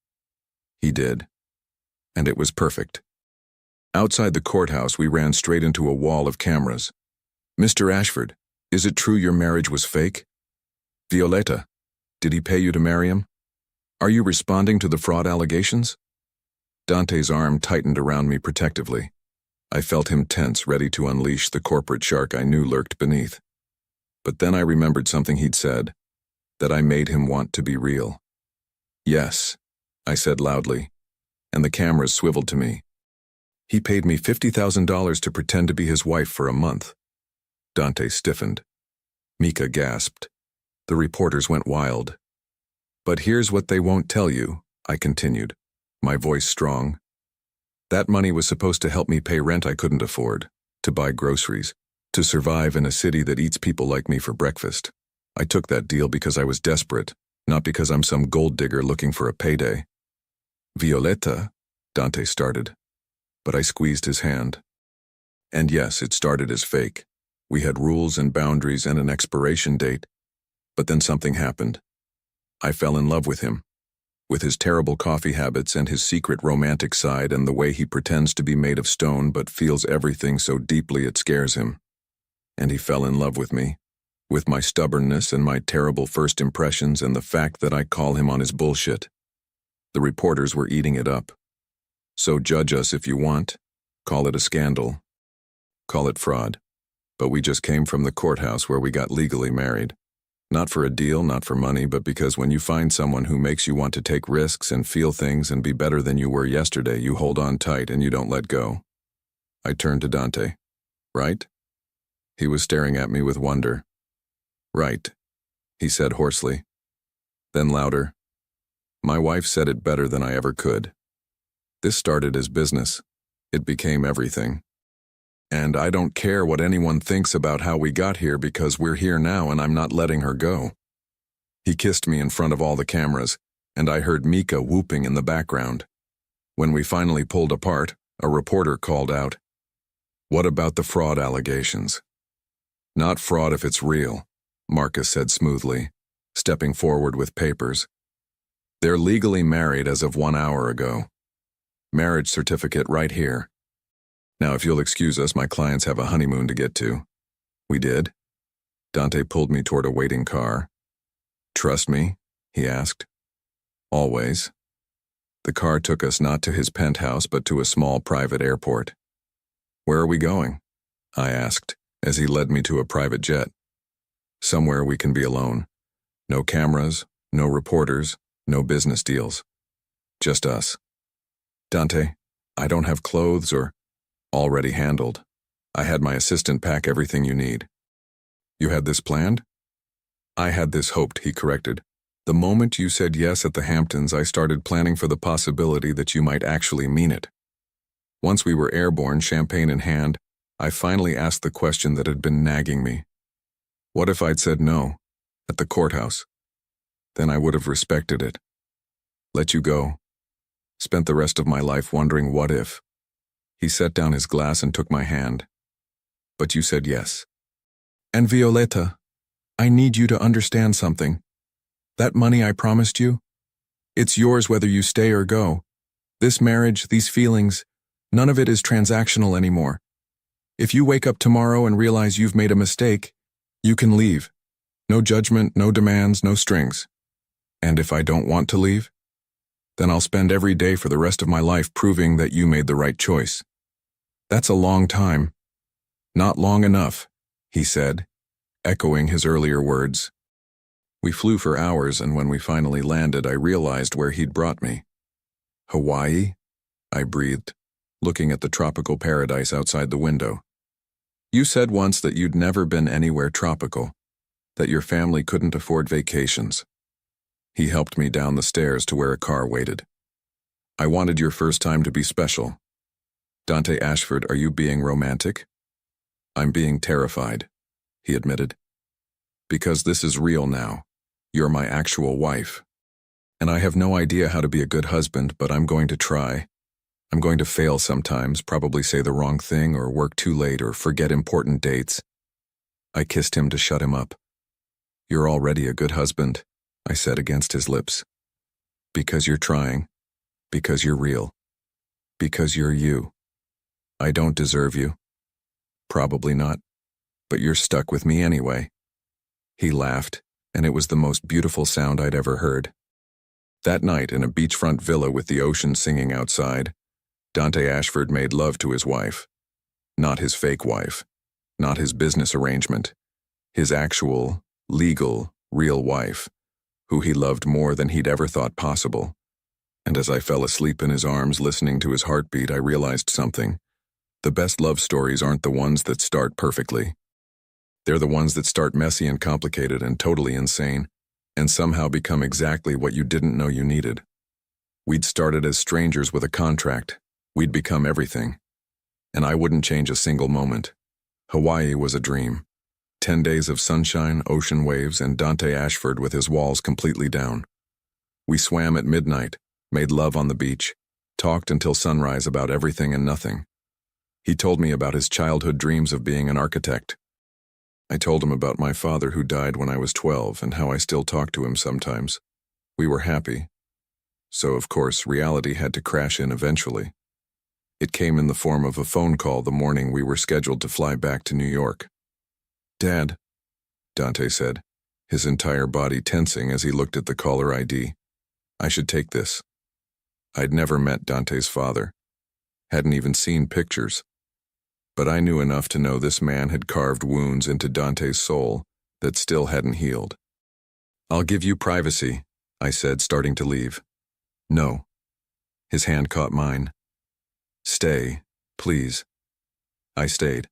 He did. And it was perfect. Outside the courthouse, we ran straight into a wall of cameras. "Mr. Ashford, is it true your marriage was fake? Violeta, did he pay you to marry him? Are you responding to the fraud allegations?" Dante's arm tightened around me protectively. I felt him tense, ready to unleash the corporate shark I knew lurked beneath. But then I remembered something he'd said, that I made him want to be real. "Yes," I said loudly, and the cameras swiveled to me. "He paid me $50,000 to pretend to be his wife for a month." Dante stiffened. Mika gasped. The reporters went wild. "But here's what they won't tell you," I continued, my voice strong. "That money was supposed to help me pay rent I couldn't afford, to buy groceries, to survive in a city that eats people like me for breakfast. I took that deal because I was desperate, not because I'm some gold digger looking for a payday." "Violeta," Dante started, but I squeezed his hand. "And yes, it started as fake. We had rules and boundaries and an expiration date. But then something happened. I fell in love with him, with his terrible coffee habits and his secret romantic side and the way he pretends to be made of stone but feels everything so deeply it scares him. And he fell in love with me, with my stubbornness and my terrible first impressions and the fact that I call him on his bullshit. The reporters were eating it up. So judge us if you want. Call it a scandal. Call it fraud. But we just came from the courthouse where we got legally married. Not for a deal, not for money, but because when you find someone who makes you want to take risks and feel things and be better than you were yesterday, you hold on tight and you don't let go. I turned to Dante. "Right?" He was staring at me with wonder. "Right," he said hoarsely. Then louder. "My wife said it better than I ever could. This started as business. It became everything. And I don't care what anyone thinks about how we got here because we're here now and I'm not letting her go." He kissed me in front of all the cameras, and I heard Mika whooping in the background. When we finally pulled apart, a reporter called out, "What about the fraud allegations?" "Not fraud if it's real," Marcus said smoothly, stepping forward with papers. "They're legally married as of 1 hour ago. Marriage certificate right here. Now, if you'll excuse us, my clients have a honeymoon to get to." "We did?" Dante pulled me toward a waiting car. "Trust me?" he asked. "Always." The car took us not to his penthouse, but to a small private airport. "Where are we going?" I asked, as he led me to a private jet. "Somewhere we can be alone. No cameras, no reporters, no business deals. Just us." "Dante, I don't have clothes or—" "Already handled. I had my assistant pack everything you need." "You had this planned?" "I had this hoped," he corrected. "The moment you said yes at the Hamptons, I started planning for the possibility that you might actually mean it." Once we were airborne, champagne in hand, I finally asked the question that had been nagging me. What if I'd said no, at the courthouse? Then I would have respected it. Let you go. Spent the rest of my life wondering what if. He set down his glass and took my hand. "But you said yes." "And Violeta, I need you to understand something. That money I promised you, it's yours whether you stay or go. This marriage, these feelings, none of it is transactional anymore. If you wake up tomorrow and realize you've made a mistake, you can leave. No judgment, no demands, no strings. And if I don't want to leave, Then I'll spend every day for the rest of my life proving that you made the right choice. That's a long time. Not long enough, he said, echoing his earlier words. We flew for hours, and when we finally landed, I realized where he'd brought me. Hawaii? I breathed, looking at the tropical paradise outside the window. You said once that you'd never been anywhere tropical, that your family couldn't afford vacations. He helped me down the stairs to where a car waited. I wanted your first time to be special. Dante Ashford, are you being romantic? I'm being terrified, he admitted. Because this is real now. You're my actual wife. And I have no idea how to be a good husband, but I'm going to try. I'm going to fail sometimes, probably say the wrong thing or work too late or forget important dates. I kissed him to shut him up. You're already a good husband, I said against his lips. Because you're trying. Because you're real. Because you're you. I don't deserve you. Probably not. But you're stuck with me anyway. He laughed, and it was the most beautiful sound I'd ever heard. That night, in a beachfront villa with the ocean singing outside, Dante Ashford made love to his wife. Not his fake wife. Not his business arrangement. His actual, legal, real wife, who he loved more than he'd ever thought possible. And as I fell asleep in his arms listening to his heartbeat, I realized something. The best love stories aren't the ones that start perfectly. They're the ones that start messy and complicated and totally insane, and somehow become exactly what you didn't know you needed. We'd started as strangers with a contract. We'd become everything. And I wouldn't change a single moment. Hawaii was a dream. 10 days of sunshine, ocean waves, and Dante Ashford with his walls completely down. We swam at midnight, made love on the beach, talked until sunrise about everything and nothing. He told me about his childhood dreams of being an architect. I told him about my father who died when I was 12 and how I still talk to him sometimes. We were happy. So, of course, reality had to crash in eventually. It came in the form of a phone call the morning we were scheduled to fly back to New York. Dad, Dante said, his entire body tensing as he looked at the caller ID. I should take this. I'd never met Dante's father. Hadn't even seen pictures. But I knew enough to know this man had carved wounds into Dante's soul that still hadn't healed. I'll give you privacy, I said, starting to leave. No. His hand caught mine. Stay, please. I stayed.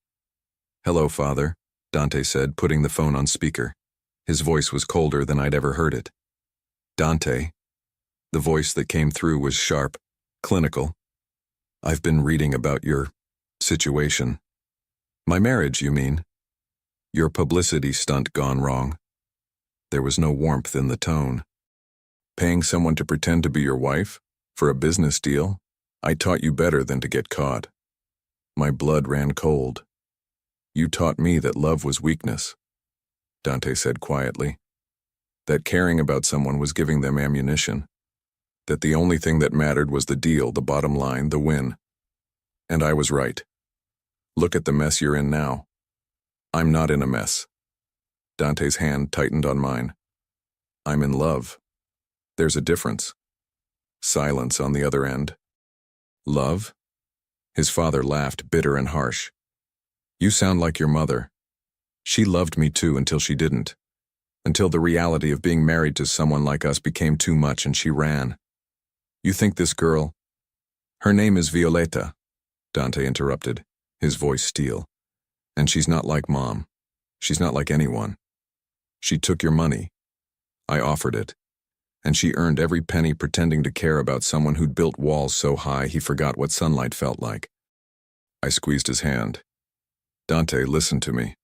Hello, Father, Dante said, putting the phone on speaker. His voice was colder than I'd ever heard it. Dante. The voice that came through was sharp, clinical. I've been reading about your situation. My marriage, you mean? Your publicity stunt gone wrong. There was no warmth in the tone. Paying someone to pretend to be your wife? For a business deal? I taught you better than to get caught. My blood ran cold. You taught me that love was weakness, Dante said quietly. That caring about someone was giving them ammunition. That the only thing that mattered was the deal, the bottom line, the win. And I was right. Look at the mess you're in now. I'm not in a mess. Dante's hand tightened on mine. I'm in love. There's a difference. Silence on the other end. Love? His father laughed, bitter and harsh. You sound like your mother. She loved me too until she didn't. Until the reality of being married to someone like us became too much and she ran. You think this girl? Her name is Violeta, Dante interrupted, his voice steel. And she's not like Mom. She's not like anyone. She took your money. I offered it. And she earned every penny pretending to care about someone who'd built walls so high he forgot what sunlight felt like. I squeezed his hand. Dante, listen to me.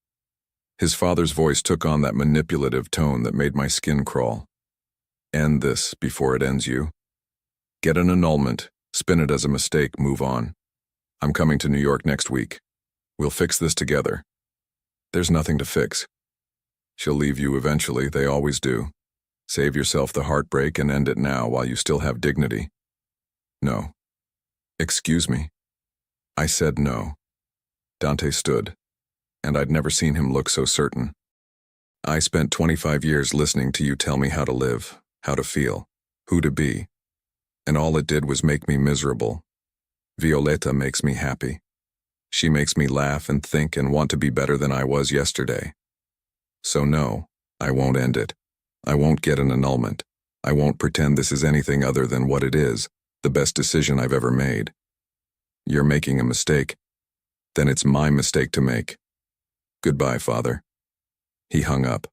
His father's voice took on that manipulative tone that made my skin crawl. End this before it ends you. Get an annulment, spin it as a mistake, move on. I'm coming to New York next week. We'll fix this together. There's nothing to fix. She'll leave you eventually, they always do. Save yourself the heartbreak and end it now while you still have dignity. No. Excuse me. I said no. Dante stood, and I'd never seen him look so certain. I spent 25 years listening to you tell me how to live, how to feel, who to be. And all it did was make me miserable. Violeta makes me happy. She makes me laugh and think and want to be better than I was yesterday. So no, I won't end it. I won't get an annulment. I won't pretend this is anything other than what it is, the best decision I've ever made. You're making a mistake. Then it's my mistake to make. Goodbye, Father. He hung up.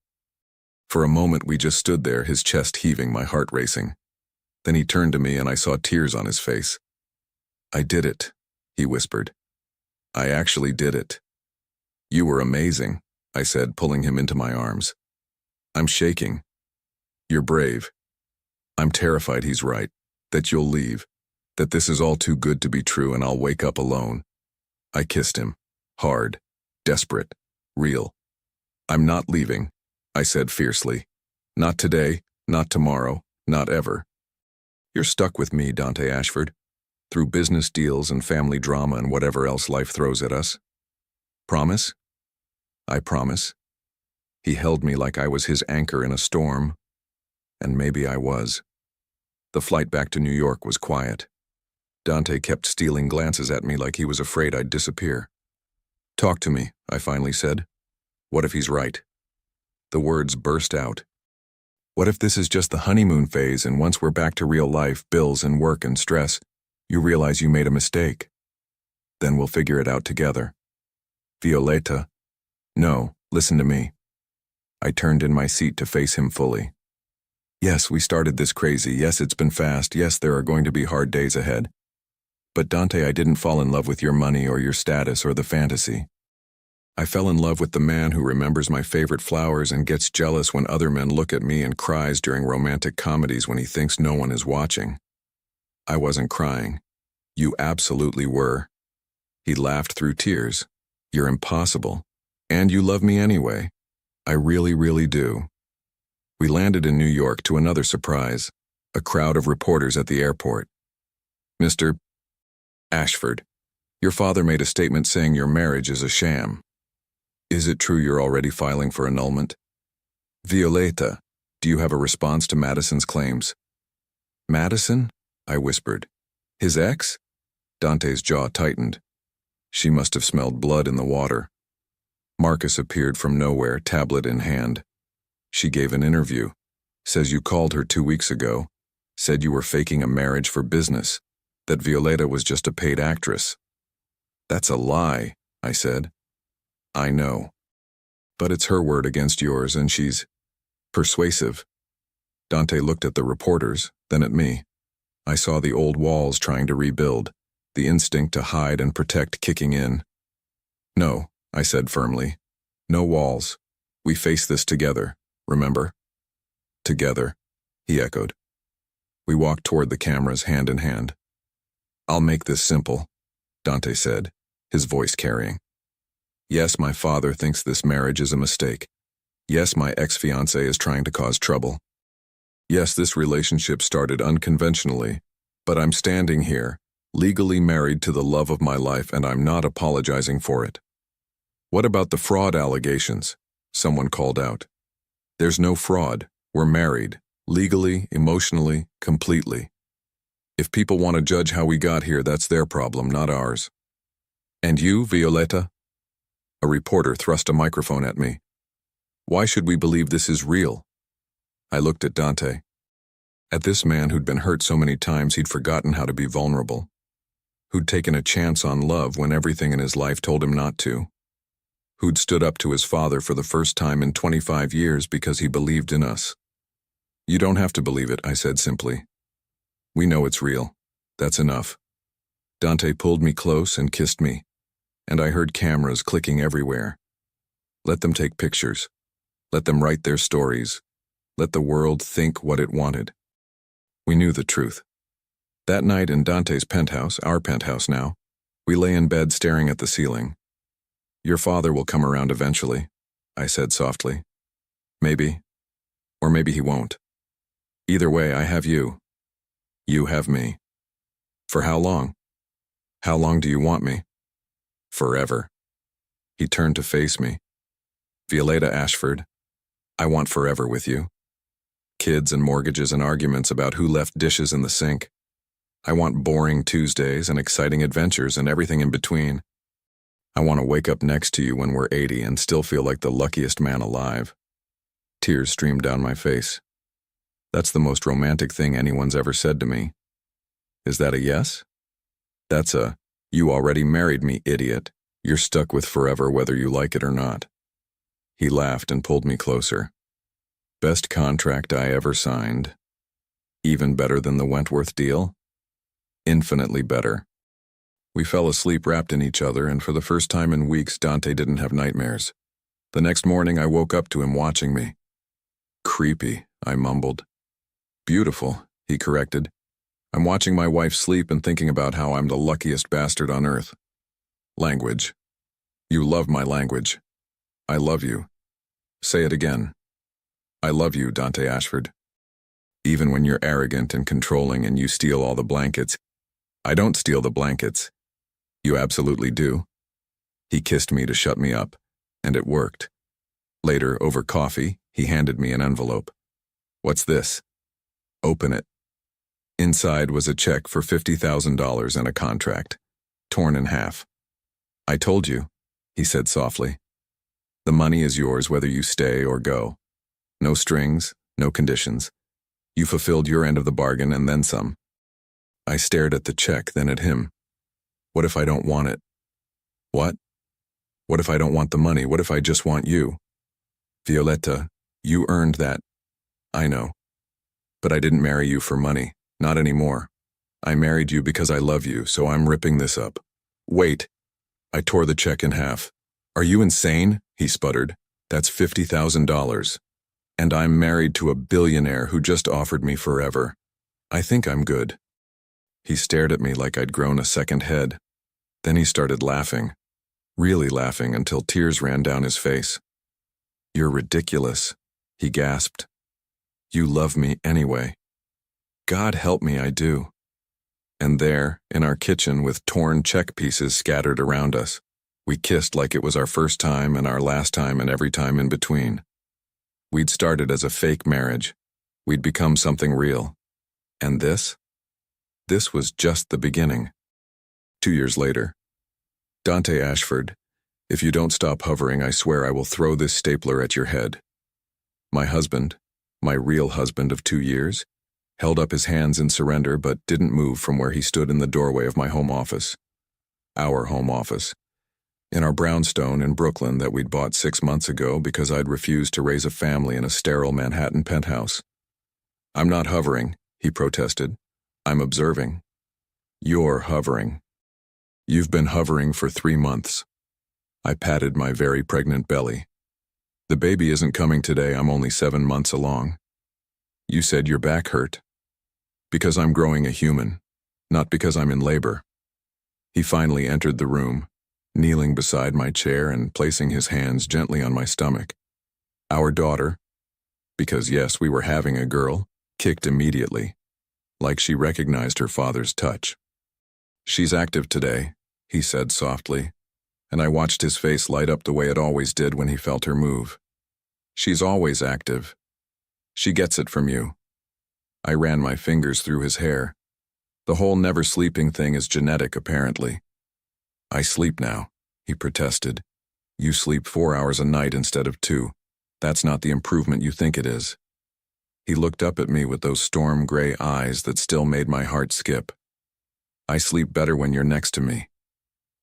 For a moment we just stood there, his chest heaving, my heart racing. Then he turned to me and I saw tears on his face. I did it, he whispered. I actually did it. You were amazing, I said, pulling him into my arms. I'm shaking. You're brave. I'm terrified he's right, that you'll leave, that this is all too good to be true and I'll wake up alone. I kissed him, hard, desperate, real. I'm not leaving, I said fiercely. Not today, not tomorrow, not ever. You're stuck with me, Dante Ashford, through business deals and family drama and whatever else life throws at us. Promise? I promise. He held me like I was his anchor in a storm, and maybe I was. The flight back to New York was quiet. Dante kept stealing glances at me like he was afraid I'd disappear. Talk to me, I finally said. What if he's right? The words burst out. What if this is just the honeymoon phase and once we're back to real life, bills and work and stress, you realize you made a mistake? Then we'll figure it out together. Violeta. No, listen to me. I turned in my seat to face him fully. Yes, we started this crazy. Yes, it's been fast. Yes, there are going to be hard days ahead. But Dante, I didn't fall in love with your money or your status or the fantasy. I fell in love with the man who remembers my favorite flowers and gets jealous when other men look at me and cries during romantic comedies when he thinks no one is watching. I wasn't crying. You absolutely were. He laughed through tears. You're impossible. And you love me anyway. I really, really do. We landed in New York to another surprise, a crowd of reporters at the airport. Mr. Ashford, your father made a statement saying your marriage is a sham. Is it true you're already filing for annulment? Violeta, do you have a response to Madison's claims? Madison? I whispered. His ex? Dante's jaw tightened. She must have smelled blood in the water. Marcus appeared from nowhere, tablet in hand. She gave an interview. Says you called her 2 weeks ago. Said you were faking a marriage for business. That Violeta was just a paid actress. That's a lie, I said. I know. But it's her word against yours and she's persuasive. Dante looked at the reporters, then at me. I saw the old walls trying to rebuild, the instinct to hide and protect kicking in. No, I said firmly. No walls. We face this together, remember? Together, he echoed. We walked toward the cameras hand in hand. I'll make this simple, Dante said, his voice carrying. Yes, my father thinks this marriage is a mistake. Yes, my ex-fiancée is trying to cause trouble. Yes, this relationship started unconventionally, but I'm standing here, legally married to the love of my life, and I'm not apologizing for it. What about the fraud allegations? Someone called out. There's no fraud. We're married, legally, emotionally, completely. If people want to judge how we got here, that's their problem, not ours. And you, Violeta? A reporter thrust a microphone at me. Why should we believe this is real? I looked at Dante. At this man who'd been hurt so many times he'd forgotten how to be vulnerable. Who'd taken a chance on love when everything in his life told him not to. Who'd stood up to his father for the first time in 25 years because he believed in us. You don't have to believe it, I said simply. We know it's real. That's enough. Dante pulled me close and kissed me, and I heard cameras clicking everywhere. Let them take pictures. Let them write their stories. Let the world think what it wanted. We knew the truth. That night in Dante's penthouse, our penthouse now, we lay in bed staring at the ceiling. Your father will come around eventually, I said softly. Maybe. Or maybe he won't. Either way, I have you. You have me. For how long? How long do you want me? Forever. He turned to face me. Violeta Ashford, I want forever with you. Kids and mortgages and arguments about who left dishes in the sink. I want boring Tuesdays and exciting adventures and everything in between. I want to wake up next to you when we're 80 and still feel like the luckiest man alive. Tears streamed down my face. That's the most romantic thing anyone's ever said to me. Is that a yes? That's a, you already married me, idiot. You're stuck with forever whether you like it or not. He laughed and pulled me closer. Best contract I ever signed. Even better than the Wentworth deal? Infinitely better. We fell asleep wrapped in each other, and for the first time in weeks, Dante didn't have nightmares. The next morning, I woke up to him watching me. Creepy, I mumbled. Beautiful, he corrected. I'm watching my wife sleep and thinking about how I'm the luckiest bastard on earth. Language. You love my language. I love you. Say it again. I love you, Dante Ashford. Even when you're arrogant and controlling and you steal all the blankets. I don't steal the blankets. You absolutely do. He kissed me to shut me up, and it worked. Later, over coffee, he handed me an envelope. What's this? Open it. Inside was a check for $50,000 and a contract, torn in half. I told you, he said softly. The money is yours whether you stay or go. No strings, no conditions. You fulfilled your end of the bargain and then some. I stared at the check, then at him. What if I don't want it? What? What if I don't want the money? What if I just want you? Violetta, you earned that. I know. But I didn't marry you for money. Not anymore. I married you because I love you, so I'm ripping this up. Wait. I tore the check in half. Are you insane? He sputtered. That's $50,000. And I'm married to a billionaire who just offered me forever. I think I'm good. He stared at me like I'd grown a second head. Then he started laughing. Really laughing until tears ran down his face. You're ridiculous, he gasped. You love me anyway. God help me, I do. And there, in our kitchen with torn check pieces scattered around us, we kissed like it was our first time and our last time and every time in between. We'd started as a fake marriage. We'd become something real. And this? This was just the beginning. 2 years later. Dante Ashford, if you don't stop hovering, I swear I will throw this stapler at your head. My husband, my real husband of 2 years, held up his hands in surrender but didn't move from where he stood in the doorway of my home office. Our home office. In our brownstone in Brooklyn that we'd bought 6 months ago because I'd refused to raise a family in a sterile Manhattan penthouse. I'm not hovering, he protested. I'm observing. You're hovering. You've been hovering for 3 months. I patted my very pregnant belly. The baby isn't coming today, I'm only 7 months along. You said your back hurt. Because I'm growing a human, not because I'm in labor. He finally entered the room, kneeling beside my chair and placing his hands gently on my stomach. Our daughter, because yes, we were having a girl, kicked immediately, like she recognized her father's touch. She's active today, he said softly, and I watched his face light up the way it always did when he felt her move. She's always active. She gets it from you. I ran my fingers through his hair. The whole never sleeping thing is genetic, apparently. I sleep now, he protested. You sleep 4 hours a night instead of 2. That's not the improvement you think it is. He looked up at me with those storm gray eyes that still made my heart skip. I sleep better when you're next to me.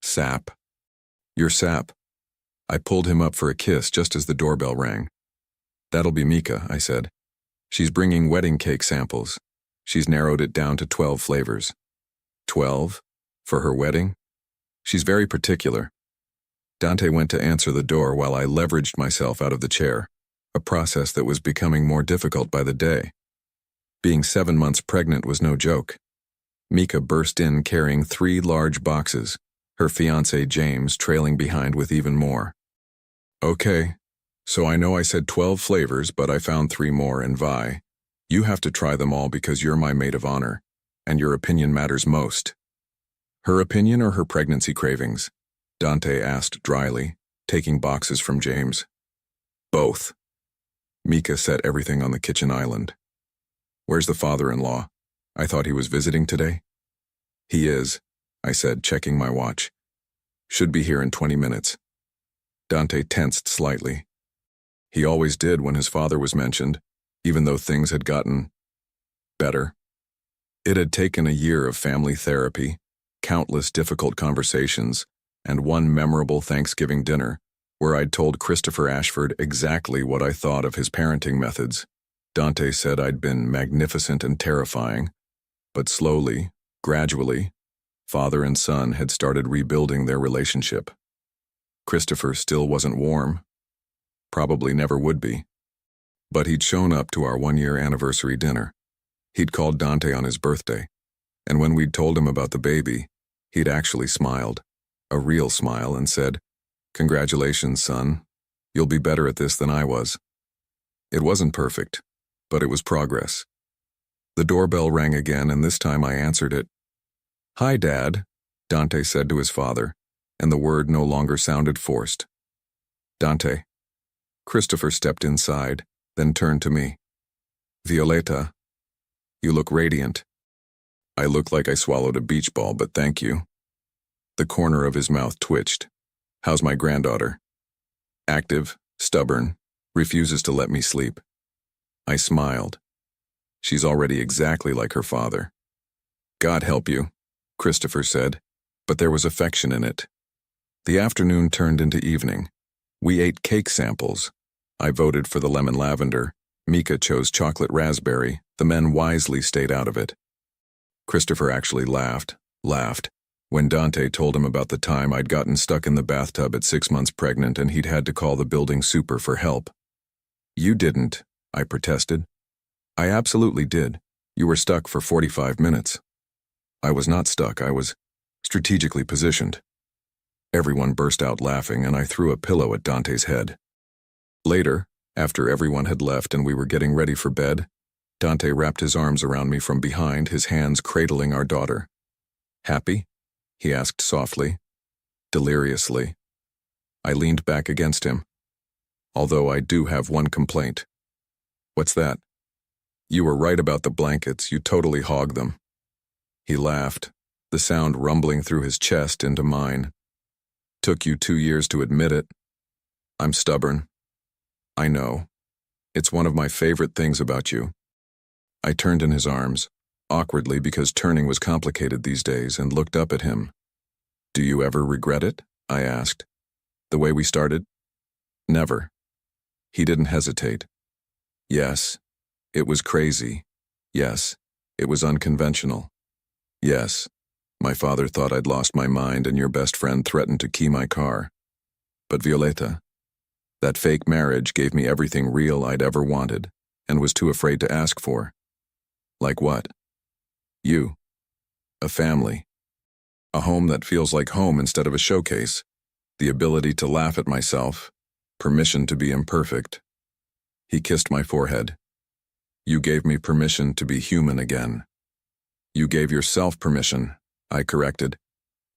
Sap. You're sap. I pulled him up for a kiss just as the doorbell rang. That'll be Mika, I said. She's bringing wedding cake samples. She's narrowed it down to 12 flavors. 12? For her wedding? She's very particular. Dante went to answer the door while I leveraged myself out of the chair, a process that was becoming more difficult by the day. Being 7 months pregnant was no joke. Mika burst in carrying 3 large boxes, her fiancé James trailing behind with even more. Okay, so I know I said 12 flavors, but I found 3 more, and Vi, you have to try them all because you're my maid of honor, and your opinion matters most. Her opinion or her pregnancy cravings? Dante asked dryly, taking boxes from James. Both. Mika set everything on the kitchen island. Where's the father-in-law? I thought he was visiting today. He is, I said, checking my watch. Should be here in 20 minutes. Dante tensed slightly. He always did when his father was mentioned, even though things had gotten better. It had taken a year of family therapy, countless difficult conversations, and one memorable Thanksgiving dinner where I'd told Christopher Ashford exactly what I thought of his parenting methods. Dante said I'd been magnificent and terrifying, but slowly, gradually, father and son had started rebuilding their relationship. Christopher still wasn't warm, probably never would be, but he'd shown up to our one-year anniversary dinner. He'd called Dante on his birthday, and when we'd told him about the baby, he'd actually smiled, a real smile, and said, "Congratulations, son. You'll be better at this than I was." It wasn't perfect, but it was progress. The doorbell rang again, and this time I answered it. "Hi, Dad," Dante said to his father, and the word no longer sounded forced. "Dante." Christopher stepped inside, then turned to me. "Violeta, you look radiant." I look like I swallowed a beach ball, but thank you. The corner of his mouth twitched. "How's my granddaughter?" "Active, stubborn, refuses to let me sleep." I smiled. "She's already exactly like her father." "God help you," Christopher said, but there was affection in it. The afternoon turned into evening. We ate cake samples. I voted for the lemon lavender. Mika chose chocolate raspberry. The men wisely stayed out of it. Christopher actually laughed, when Dante told him about the time I'd gotten stuck in the bathtub at 6 months pregnant and he'd had to call the building super for help. "You didn't," I protested. "I absolutely did. You were stuck for 45 minutes. "I was not stuck, I was strategically positioned." Everyone burst out laughing, and I threw a pillow at Dante's head. Later, after everyone had left and we were getting ready for bed, Dante wrapped his arms around me from behind, his hands cradling our daughter. "Happy?" he asked softly, deliriously. I leaned back against him. "Although I do have one complaint." "What's that?" "You were right about the blankets, you totally hogged them." He laughed, the sound rumbling through his chest into mine. "Took you 2 years to admit it." "I'm stubborn." "I know. It's one of my favorite things about you." I turned in his arms, awkwardly because turning was complicated these days, and looked up at him. "Do you ever regret it?" I asked. "The way we started?" "Never." He didn't hesitate. "Yes, it was crazy. Yes, it was unconventional. Yes, my father thought I'd lost my mind and your best friend threatened to key my car. But Violeta, that fake marriage gave me everything real I'd ever wanted and was too afraid to ask for." "Like what?" "You. A family. A home that feels like home instead of a showcase. The ability to laugh at myself. Permission to be imperfect." He kissed my forehead. "You gave me permission to be human again." "You gave yourself permission," I corrected.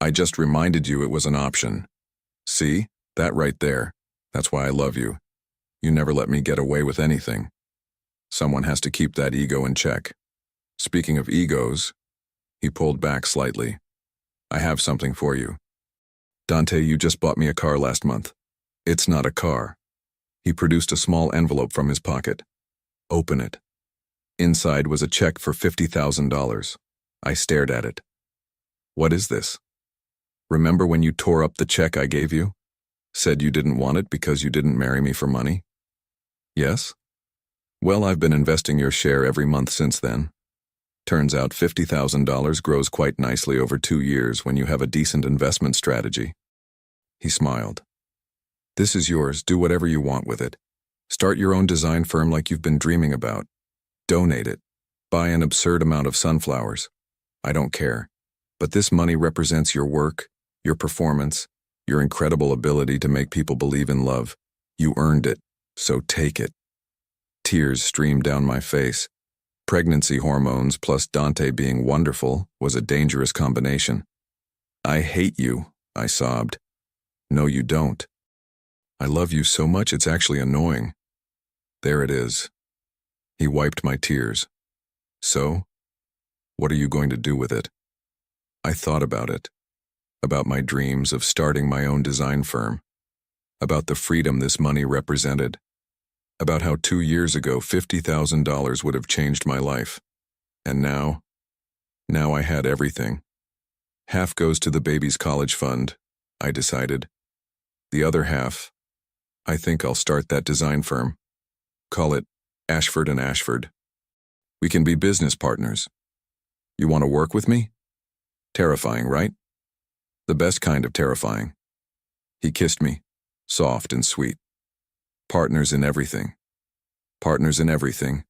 "I just reminded you it was an option. See, that right there. That's why I love you. You never let me get away with anything. Someone has to keep that ego in check." "Speaking of egos," he pulled back slightly, "I have something for you. Dante, you just bought me a car last month." "It's not a car." He produced a small envelope from his pocket. "Open it." Inside was a check for $50,000. I stared at it. "What is this?" "Remember when you tore up the check I gave you? Said you didn't want it because you didn't marry me for money?" "Yes." "Well, I've been investing your share every month since then. Turns out $50,000 grows quite nicely over 2 years when you have a decent investment strategy." He smiled. "This is yours. Do whatever you want with it. Start your own design firm like you've been dreaming about. Donate it. Buy an absurd amount of sunflowers. I don't care. But this money represents your work, your performance, your incredible ability to make people believe in love. You earned it, so take it." Tears streamed down my face. Pregnancy hormones plus Dante being wonderful was a dangerous combination. "I hate you," I sobbed. "No, you don't. I love you so much it's actually annoying." "There it is." He wiped my tears. "So, what are you going to do with it?" I thought about it, about my dreams of starting my own design firm, about the freedom this money represented, about how 2 years ago $50,000 would have changed my life. And now I had everything. Half goes to the baby's college fund, I decided. The other half, I think I'll start that design firm. Call it Ashford and Ashford. We can be business partners. You want to work with me? Terrifying, right? The best kind of terrifying. He kissed me, soft and sweet. Partners in everything. Partners in everything,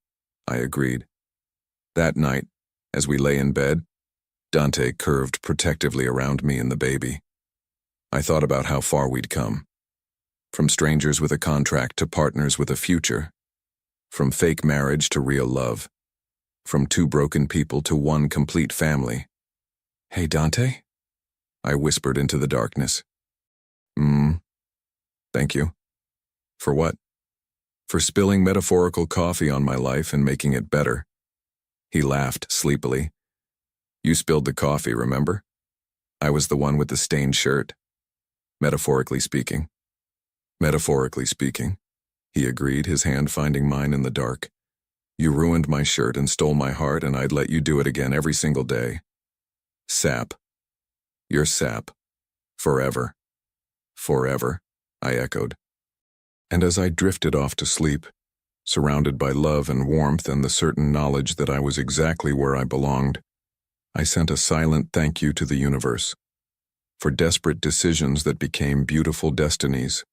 I agreed. That night, as we lay in bed, Dante curved protectively around me and the baby. I thought about how far we'd come. From strangers with a contract to partners with a future. From fake marriage to real love. From 2 broken people to 1 complete family. Hey, Dante? I whispered into the darkness. Thank you. For what? For spilling metaphorical coffee on my life and making it better. He laughed sleepily. You spilled the coffee, remember? I was the one with the stained shirt. Metaphorically speaking. Metaphorically speaking, he agreed, his hand finding mine in the dark. You ruined my shirt and stole my heart, and I'd let you do it again every single day. Sap. You're sap. Forever. Forever, I echoed. And as I drifted off to sleep, surrounded by love and warmth and the certain knowledge that I was exactly where I belonged, I sent a silent thank you to the universe. For desperate decisions that became beautiful destinies.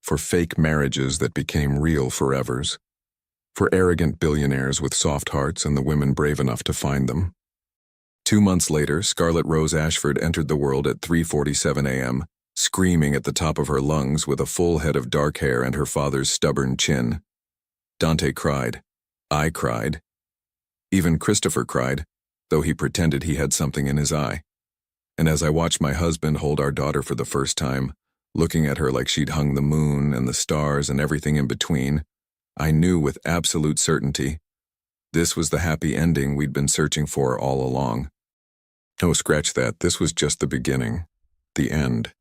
For fake marriages that became real forevers. For arrogant billionaires with soft hearts and the women brave enough to find them. 2 months later, Scarlett Rose Ashford entered the world at 3:47 a.m., screaming at the top of her lungs with a full head of dark hair and her father's stubborn chin. Dante cried. I cried. Even Christopher cried, though he pretended he had something in his eye. And as I watched my husband hold our daughter for the first time, looking at her like she'd hung the moon and the stars and everything in between, I knew with absolute certainty this was the happy ending we'd been searching for all along. No, scratch that, this was just the beginning. The end.